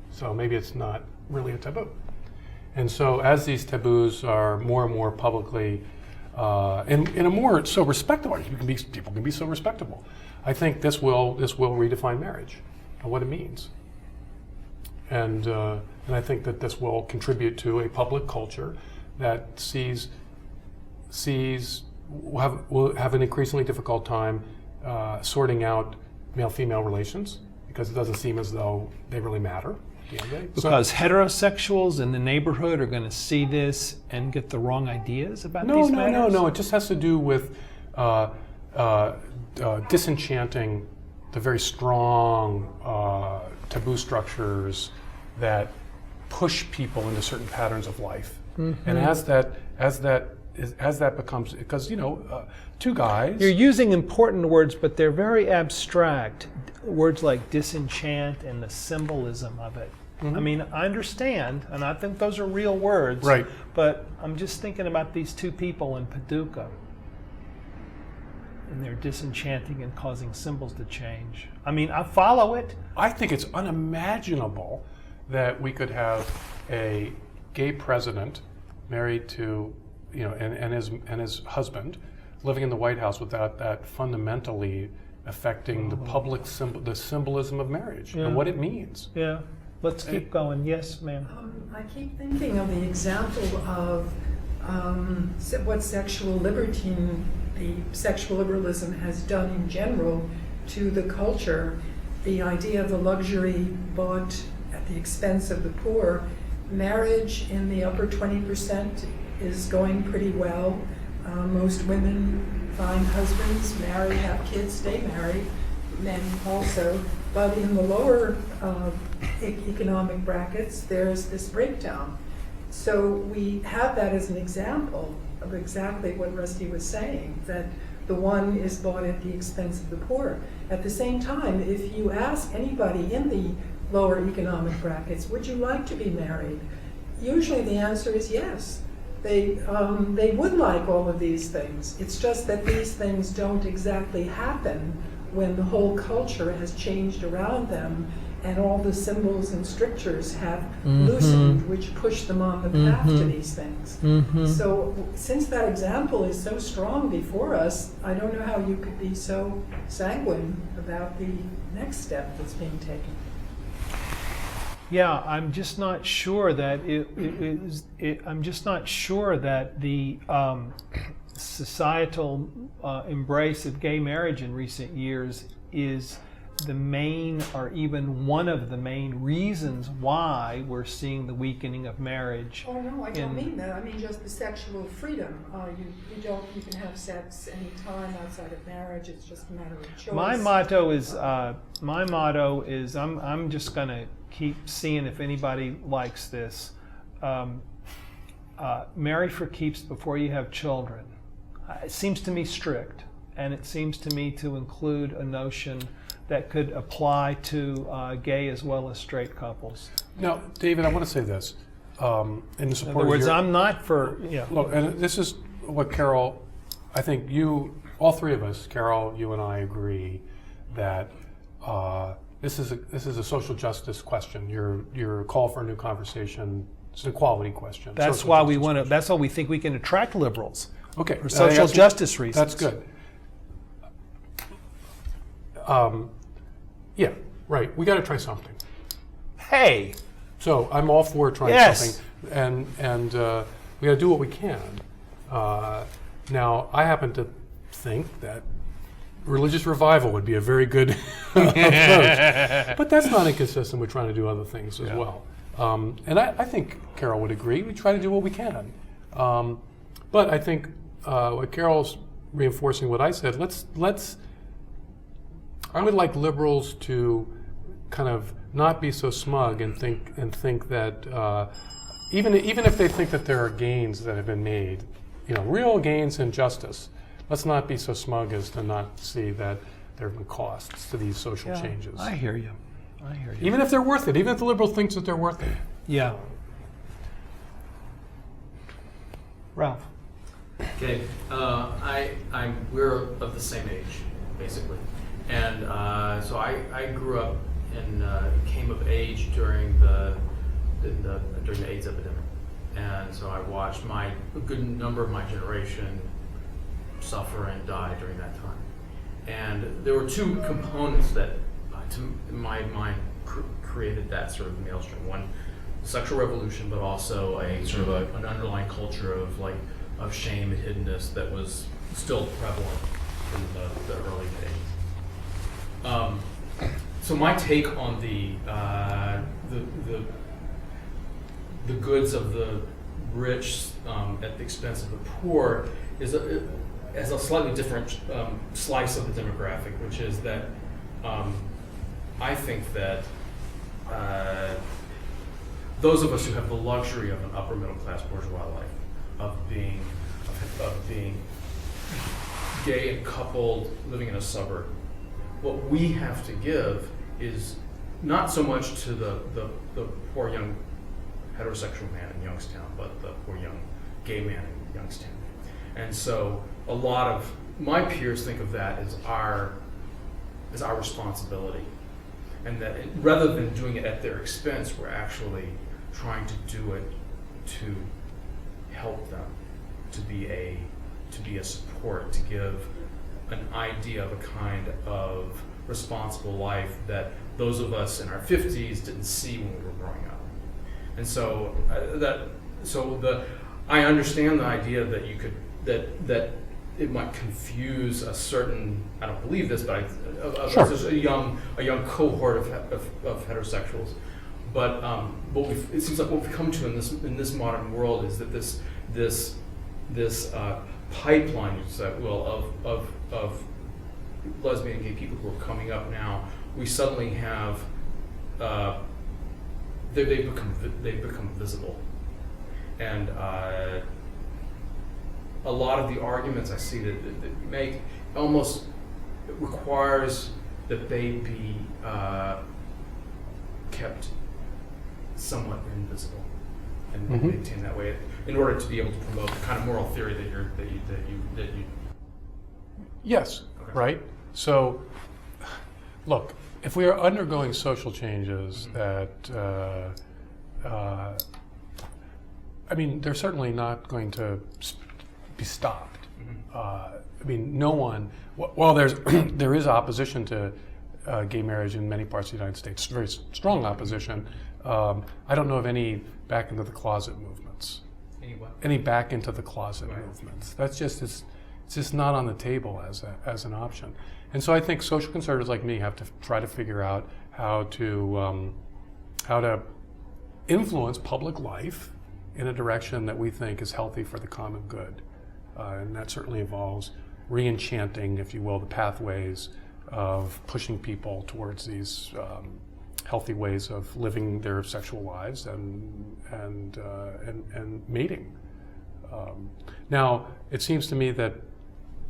so maybe it's not really a taboo. And so as these taboos are more and more publicly in a more so respectable, people can be so respectable, I think this will redefine marriage and what it means. And I think that this will contribute to a public culture that will have an increasingly difficult time sorting out male-female relations, because it doesn't seem as though they really matter.
Because heterosexuals in the neighborhood are going to see this and get the wrong ideas about these matters?
No. It just has to do with disenchanting the very strong taboo structures that push people into certain patterns of life. Mm-hmm. And as that becomes, because 2 guys.
You're using important words, but they're very abstract. Words like disenchant and the symbolism of it. Mm-hmm. I mean, I understand, and I think those are real words.
Right.
But I'm just thinking about these 2 people in Paducah, and they're disenchanting and causing symbols to change. I mean, I follow it.
I think it's unimaginable that we could have a gay president married to, and his husband living in the White House without that fundamentally affecting the public the symbolism of marriage and what it means.
Yeah. Let's keep going. Yes, ma'am.
I keep thinking of the example of what sexual liberalism has done in general to the culture. The idea of the luxury bought at the expense of the poor. Marriage in the upper 20% is going pretty well. Most women find husbands, marry, have kids, stay married, men also. But in the lower economic brackets, there's this breakdown. So we have that as an example of exactly what Rusty was saying, that the one is bought at the expense of the poor. At the same time, if you ask anybody in the lower economic brackets, would you like to be married? Usually the answer is yes. They would like all of these things. It's just that these things don't exactly happen when the whole culture has changed around them and all the symbols and strictures have loosened, which push them on the path to these things. So since that example is so strong before us, I don't know how you could be so sanguine about the next step that's being taken.
Yeah, I'm just not sure that I'm just not sure that the societal embrace of gay marriage in recent years is the main, or even one of the main reasons why we're seeing the weakening of marriage.
Oh no, I don't mean that. I mean just the sexual freedom. You can have sex any time outside of marriage. It's just a matter of choice.
My motto is I'm just going to keep seeing if anybody likes this. Marry for keeps before you have children. It seems to me strict, and it seems to me to include a notion that could apply to gay as well as straight couples.
Now, David, I want to say this.
in the support
In other words,
of your,
I'm not for, yeah.
look, and this is what Carol, I think you, all three of us, Carol, you and I agree that this is a social justice question. Your call for a new conversation, it's an equality question.
That's
social
why we
justice
want to,
question.
that's why we think we can attract liberals.
Okay.
For social justice reasons.
That's good. Yeah, right. We got to try something.
Hey,
So I'm all for trying
Yes.
something, and we got to do what we can. Now, I happen to think that religious revival would be a very good approach, but that's not inconsistent with trying to do other things as well. And I think Carol would agree. We try to do what we can, but I think what Carol's reinforcing what I said. Let's. I would like liberals to kind of not be so smug and think that even if they think that there are gains that have been made, real gains in justice, let's not be so smug as to not see that there have been costs to these social changes.
I hear you.
Even if they're worth it, even if the liberal thinks that they're worth it.
Yeah. Ralph.
Okay, we're of the same age, basically, and so I grew up and came of age during the AIDS epidemic, and so I watched a good number of my generation suffer and die during that time, and there were two components that, in my mind, created that sort of maelstrom. One, the sexual revolution, but also a sort of an underlying culture of shame and hiddenness that was still prevalent in the early days. So my take on the goods of the rich at the expense of the poor is a slightly different slice of the demographic, which is that I think that those of us who have the luxury of an upper middle class bourgeois life, of being gay and coupled, living in a suburb, what we have to give is not so much to the poor young heterosexual man in Youngstown, but the poor young gay man in Youngstown. And so a lot of my peers think of that as our responsibility. And that rather than doing it at their expense, we're actually trying to do it to help them, to be a support, to give an idea of a kind of responsible life that those of us in our 50s didn't see when we were growing up. And so I understand the idea that you could that it might confuse a certain, I don't believe this, but a young cohort of heterosexuals. But it seems like what we've come to in this modern world is that this pipeline, of lesbian and gay people who are coming up now, we suddenly have they've become visible, and a lot of the arguments I see that you make almost requires that they be kept somewhat invisible and maintained that way in order to be able to promote the kind of moral theory that you.
Yes,
Okay.
right? So, look, if we are undergoing social changes that, they're certainly not going to be stopped. No one, while there is opposition to gay marriage in many parts of the United States, very strong opposition, I don't know of any back into the closet movements. Any back into the closet movements. That's just, it's just not on the table as an option. And so I think social conservatives like me have to try to figure out how to influence public life in a direction that we think is healthy for the common good. And that certainly involves re-enchanting, if you will, the pathways of pushing people towards these healthy ways of living their sexual lives and mating. Now, it seems to me that,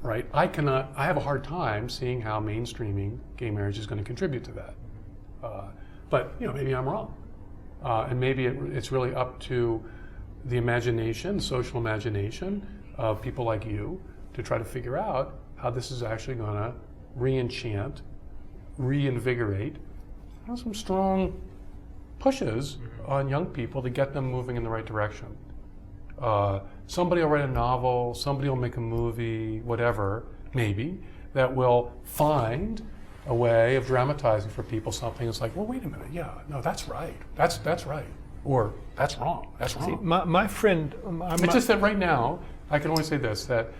right, I have a hard time seeing how mainstreaming gay marriage is going to contribute to that. But maybe I'm wrong. And maybe it's really up to the imagination, social imagination of people like you to try to figure out how this is actually going to re-enchant, reinvigorate some strong pushes on young people to get them moving in the right direction. Somebody will write a novel, somebody will make a movie, whatever, maybe, that will find a way of dramatizing for people something that's like, well, wait a minute, yeah, no, that's right, that's right, or that's wrong, that's wrong.
See, my friend,
It's just that right now, I can only say this, that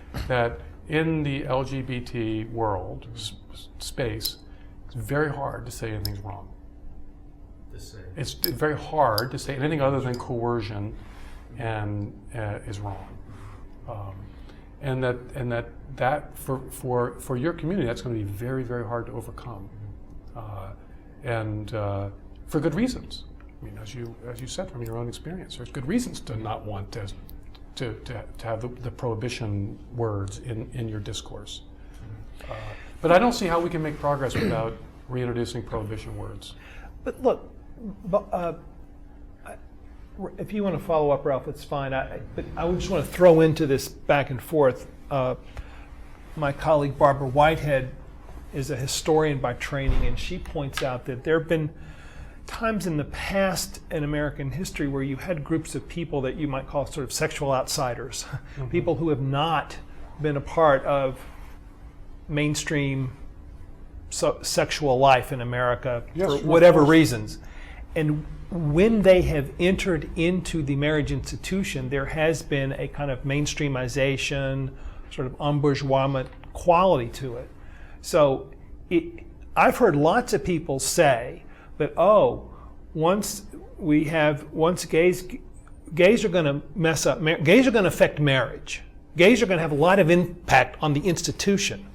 in the LGBT world space, it's very hard to say anything's wrong. It's very hard to say anything other than coercion and is wrong. And that for your community, that's going to be very, very hard to overcome. And for good reasons. I mean, as you said from your own experience, there's good reasons to not want to have the prohibition words in your discourse. But I don't see how we can make progress without reintroducing prohibition words.
But look, if you want to follow up, Ralph, it's fine. But I just want to throw into this back and forth. My colleague Barbara Whitehead is a historian by training, and she points out that there have been times in the past in American history where you had groups of people that you might call sort of sexual outsiders, people who have not been a part of mainstream sexual life in America for whatever reasons. And when they have entered into the marriage institution, there has been a kind of mainstreamization, sort of embourgeoisement quality to it. So I've heard lots of people say that, once gays are going to mess up, gays are going to affect marriage. Gays are going to have a lot of impact on the institution.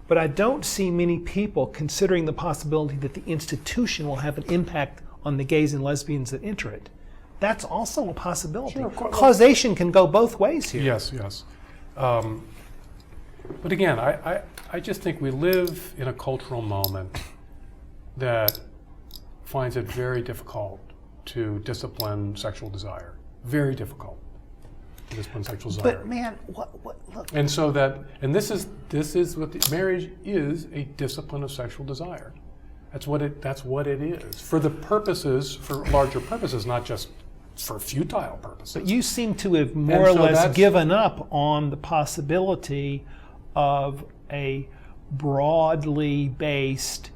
But I don't see many people considering the possibility that the institution will have an impact on the gays and lesbians that enter it. That's also a possibility.
Sure,
causation can go both ways here.
Yes. But again, I just think we live in a cultural moment that finds it very difficult to discipline sexual desire. Very difficult to discipline sexual desire.
But man, look.
And so this is what marriage is, a discipline of sexual desire. That's what it is. For larger purposes, not just for futile purposes.
But you seem to have more or less given up on the possibility of a broadly based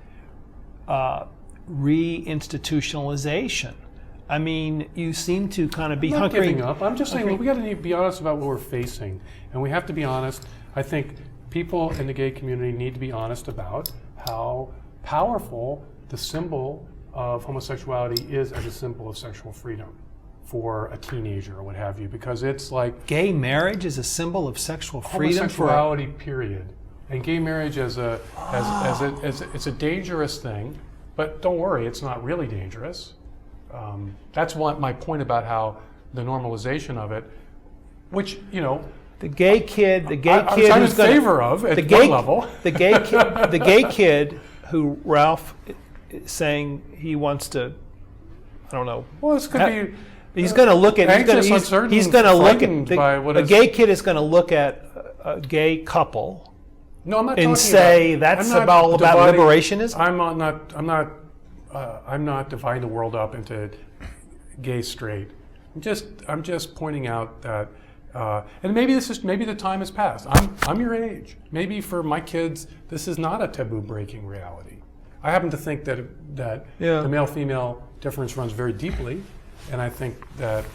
reinstitutionalization. I mean, you seem to kind of be
I'm not
hunkering
giving up. I'm just saying we got to be honest about what we're facing, and we have to be honest. I think people in the gay community need to be honest about how powerful the symbol of homosexuality is as a symbol of sexual freedom for a teenager or what have you, because it's like
gay marriage is a symbol of sexual freedom.
Homosexuality, period, and gay marriage it's a dangerous thing, but don't worry, it's not really dangerous. That's my point about how the normalization of it, which
the gay kid
I'm in favor of at one level.
The gay kid who Ralph is saying he wants to, I don't know.
Well, this could be.
He's going to look at. He's going to look at. A gay kid is going to look at a gay couple.
No, I'm not.
And say that's all about liberationism.
I'm not dividing the world up into gay, straight. I'm just pointing out that, and maybe the time has passed. I'm your age. Maybe for my kids, this is not a taboo-breaking reality. I happen to think that the male-female difference runs very deeply, and I think that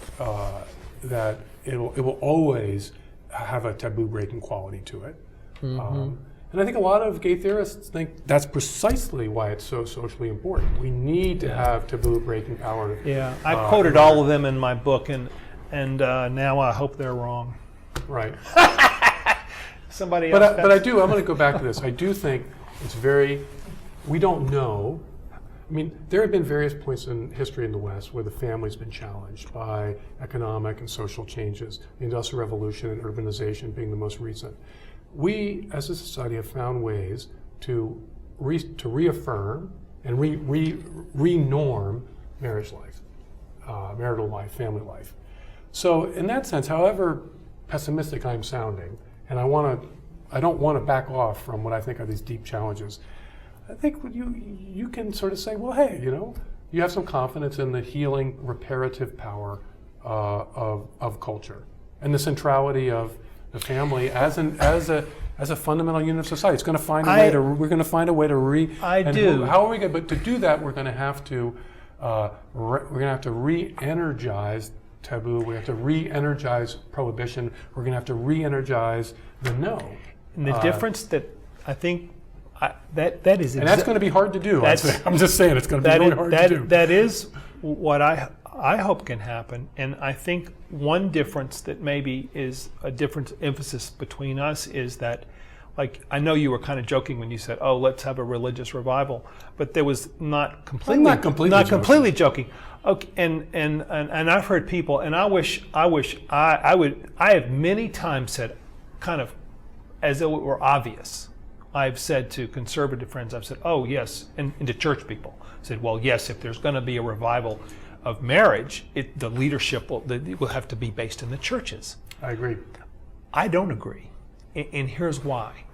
it will always have a taboo-breaking quality to it. Mm-hmm. And I think a lot of gay theorists think that's precisely why it's so socially important. We need to have taboo-breaking power.
Yeah, I quoted all of them in my book, and now I hope they're wrong.
Right.
Somebody else.
But I'm going to go back to this. I do think it's we don't know. I mean, there have been various points in history in the West where the family's been challenged by economic and social changes, the Industrial Revolution and urbanization being the most recent. We, as a society, have found ways to reaffirm and re-norm marriage life. marital life, family life. So in that sense, however pessimistic I'm sounding, and I don't want to back off from what I think are these deep challenges, I think you can sort of say, well, hey, you have some confidence in the healing, reparative power of culture and the centrality of the family as a fundamental unit of society. It's going to find a way to. We're going to find a way to How are we going? But to do that, we're going to have to. We're going to have to re-energize taboo. We have to re-energize prohibition. We're going to have to re-energize the no.
And the difference that I think that is,
and that's going to be hard to do. I'm just saying it's going to be really hard to do.
That is what I hope can happen. And I think one difference that maybe is a different emphasis between us is that, like, I know you were kind of joking when you said, "Oh, let's have a religious revival," but there was not completely joking. Okay, and I've heard people, and I have many times said, kind of as though it were obvious. I've said to conservative friends, I've said, "Oh yes," and to church people, I said, "Well, yes, if there's going to be a revival of marriage, the leadership will have to be based in the churches."
I agree.
I don't agree, and here's why.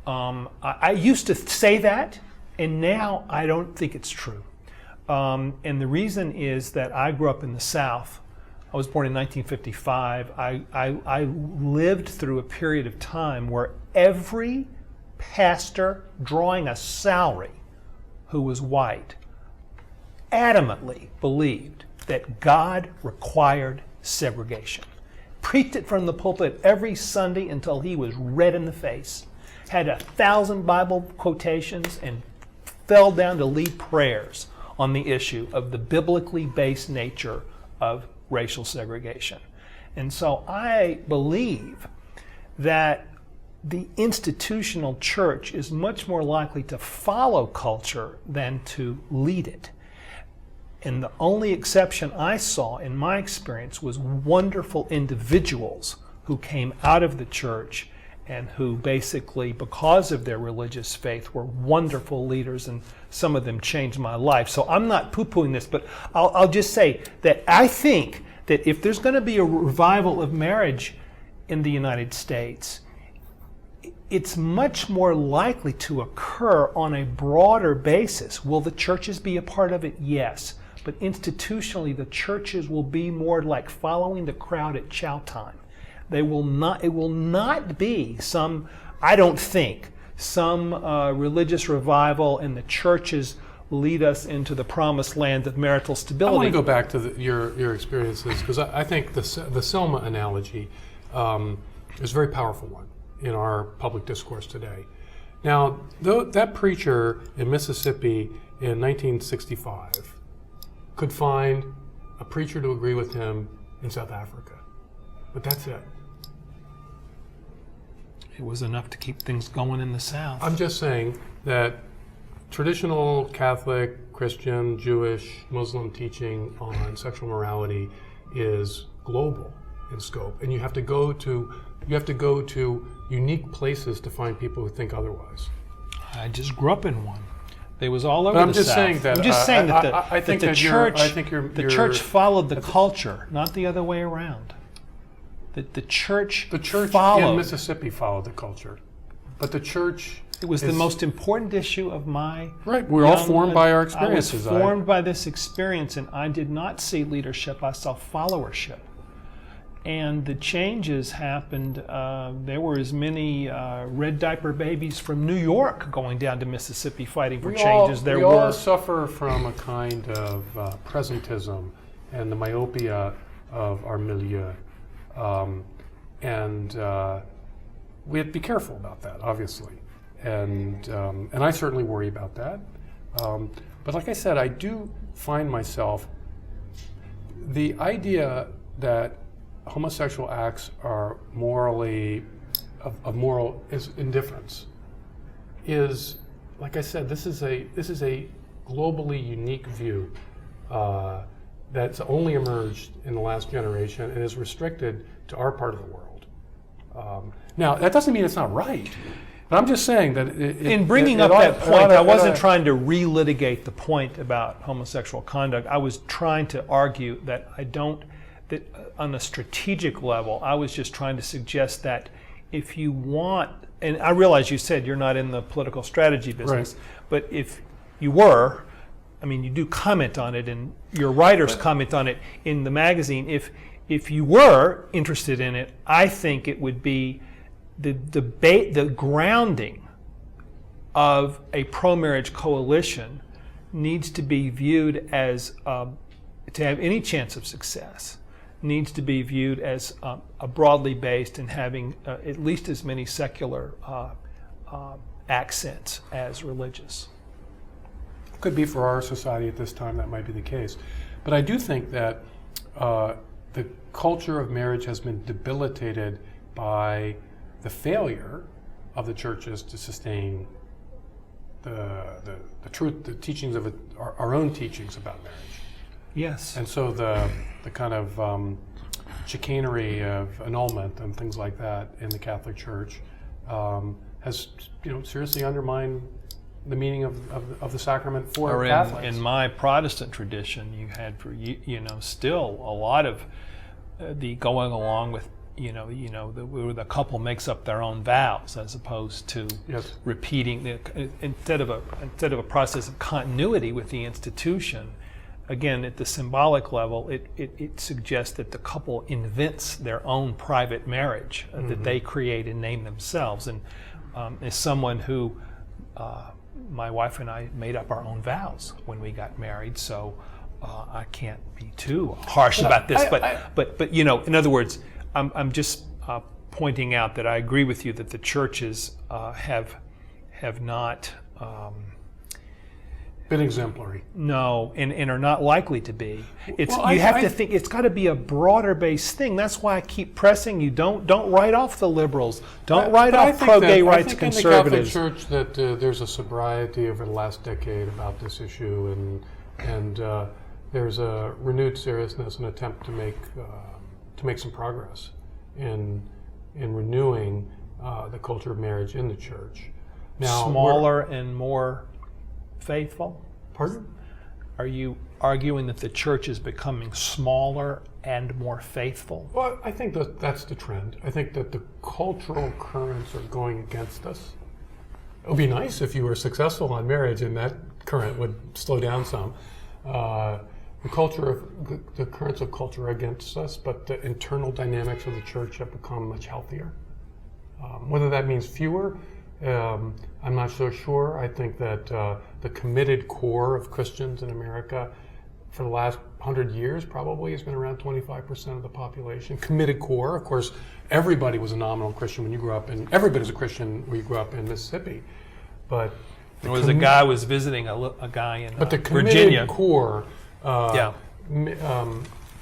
I used to say that, and now I don't think it's true. And the reason is that I grew up in the South. I was born in 1955. I lived through a period of time where every pastor drawing a salary who was white adamantly believed that God required segregation. Preached it from the pulpit every Sunday until he was red in the face. Had 1,000 Bible quotations and fell down to lead prayers on the issue of the biblically based nature of racial segregation. And so I believe that the institutional church is much more likely to follow culture than to lead it. And the only exception I saw in my experience was wonderful individuals who came out of the church and who basically, because of their religious faith, were wonderful leaders, and some of them changed my life. So I'm not poo-pooing this, but I'll just say that I think that if there's going to be a revival of marriage in the United States, it's much more likely to occur on a broader basis. Will the churches be a part of it? Yes. But institutionally, the churches will be more like following the crowd at chow time. It will not be some, I don't think, some religious revival and the churches lead us into the promised land of marital stability.
I want to go back to your experiences, because I think the Selma analogy is a very powerful one in our public discourse today. Now, that preacher in Mississippi in 1965 could find a preacher to agree with him in South Africa, but that's it.
It was enough to keep things going in the South.
I'm just saying that traditional Catholic, Christian, Jewish, Muslim teaching on sexual morality is global in scope, and you have to go to unique places to find people who think otherwise.
I just grew up in one. They was all over
I'm
the
just
South.
saying that.
I'm just saying that
the
church followed the culture, not the other way around. The church followed.
In Mississippi followed the culture, but the church.
It was the most important issue of my.
Right, we're all formed by our experiences.
I was formed by this experience, and I did not see leadership. I saw followership. And the changes happened. There were as many red diaper babies from New York going down to Mississippi fighting for changes.
We all suffer from a kind of presentism and the myopia of our milieu. And we have to be careful about that, obviously. And I certainly worry about that. But like I said, I do find myself, the idea that homosexual acts are morally of moral indifference is, like I said, this is a globally unique view that's only emerged in the last generation and is restricted to our part of the world. Now, that doesn't mean it's not right. And I'm just saying that
in bringing up that point, I wasn't trying to relitigate the point about homosexual conduct. I was trying to argue that that on a strategic level, I was just trying to suggest that if you want, and I realize you said you're not in the political strategy business, but if you were, I mean, you do comment on it, and your writers comment on it in the magazine. If you were interested in it, I think it would be the debate, the grounding of a pro-marriage coalition needs to be viewed as, to have any chance of success, needs to be viewed as a broadly based and having at least as many secular accents as religious.
Could be for our society at this time, that might be the case. But I do think that the culture of marriage has been debilitated by the failure of the churches to sustain the truth, the teachings of our own teachings about marriage.
Yes.
And so the kind of chicanery of annulment and things like that in the Catholic Church has seriously undermined the meaning of the sacrament for Catholics.
In my Protestant tradition, you had still a lot of the going along with where the couple makes up their own vows as opposed to repeating instead of a process of continuity with the institution. Again, at the symbolic level, it suggests that the couple invents their own private marriage that they create and name themselves. And as someone who, my wife and I made up our own vows when we got married, so I can't be too harsh about this. But in other words, I'm just pointing out that I agree with you that the churches have not.
Been exemplary.
No, and are not likely to be. Have to think it's got to be a broader based thing. That's why I keep pressing you. Don't write off the liberals. Don't write off pro-gay rights conservatives.
I think in the Catholic Church that there's a sobriety over the last decade about this issue, and there's a renewed seriousness, an attempt to make some progress in renewing the culture of marriage in the church. Now,
smaller and more faithful?
Pardon?
Are you arguing that the church is becoming smaller and more faithful?
Well, I think that's the trend. I think that the cultural currents are going against us. It would be nice if you were successful on marriage and that current would slow down some. The currents of culture are against us, but the internal dynamics of the church have become much healthier. Whether that means fewer, I'm not so sure. I think that the committed core of Christians in America for the last 100 years probably has been around 25% of the population. Committed core, of course, everybody was a nominal Christian when you grew up, and everybody's a Christian when you grew up in Mississippi. But
there was a guy was visiting a guy in
but the
Virginia.
Committed core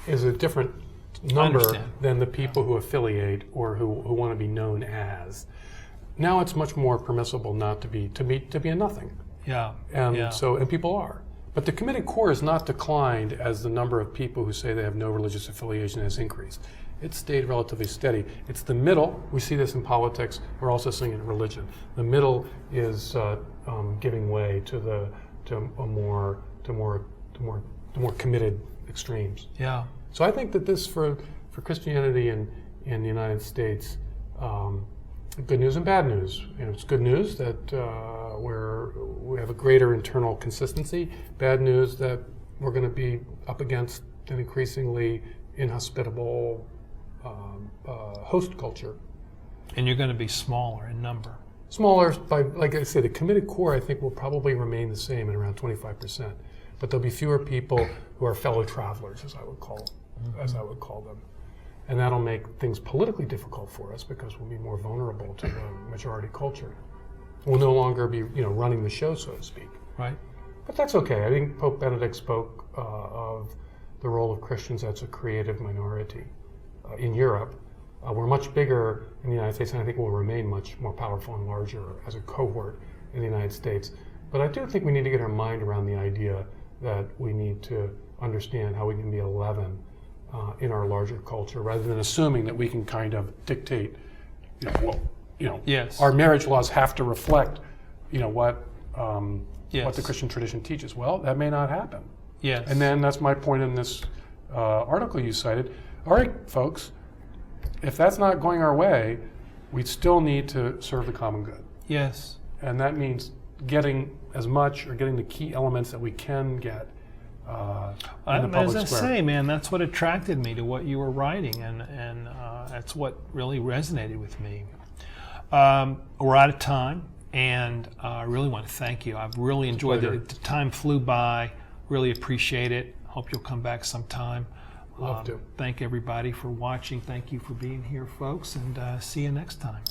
is a different number than the people who affiliate or who want to be known as. Now it's much more permissible not to be a nothing. And people are. But the committed core has not declined as the number of people who say they have no religious affiliation has increased. It's stayed relatively steady. It's the middle. We see this in politics. We're also seeing it in religion. The middle is giving way to more committed extremes.
Yeah.
So I think that this for Christianity in the United States. Good news and bad news. It's good news that we have a greater internal consistency. Bad news that we're going to be up against an increasingly inhospitable host culture.
And you're going to be smaller in number.
Smaller, like I said, the committed core I think will probably remain the same at around 25%. But there'll be fewer people who are fellow travelers, as I would call them. And that'll make things politically difficult for us because we'll be more vulnerable to the majority culture. We'll no longer be, running the show, so to speak.
Right.
But that's okay. I think Pope Benedict spoke of the role of Christians as a creative minority in Europe. We're much bigger in the United States, and I think we'll remain much more powerful and larger as a cohort in the United States. But I do think we need to get our mind around the idea that we need to understand how we can be a leaven in our larger culture, rather than assuming that we can kind of dictate
Yes.
our marriage laws have to reflect, what
Yes.
the Christian tradition teaches. Well, that may not happen.
Yes.
And then that's my point in this article you cited. All right, folks, if that's not going our way, we still need to serve the common good.
Yes.
And that means getting as much or getting the key elements that we can get in the public
As I
square.
say, man, that's what attracted me to what you were writing, and that's what really resonated with me. We're out of time, and I really want to thank you. I've really enjoyed it. The time flew by. Really appreciate it. Hope you'll come back sometime.
Love to.
Thank everybody for watching. Thank you for being here, folks, and see you next time.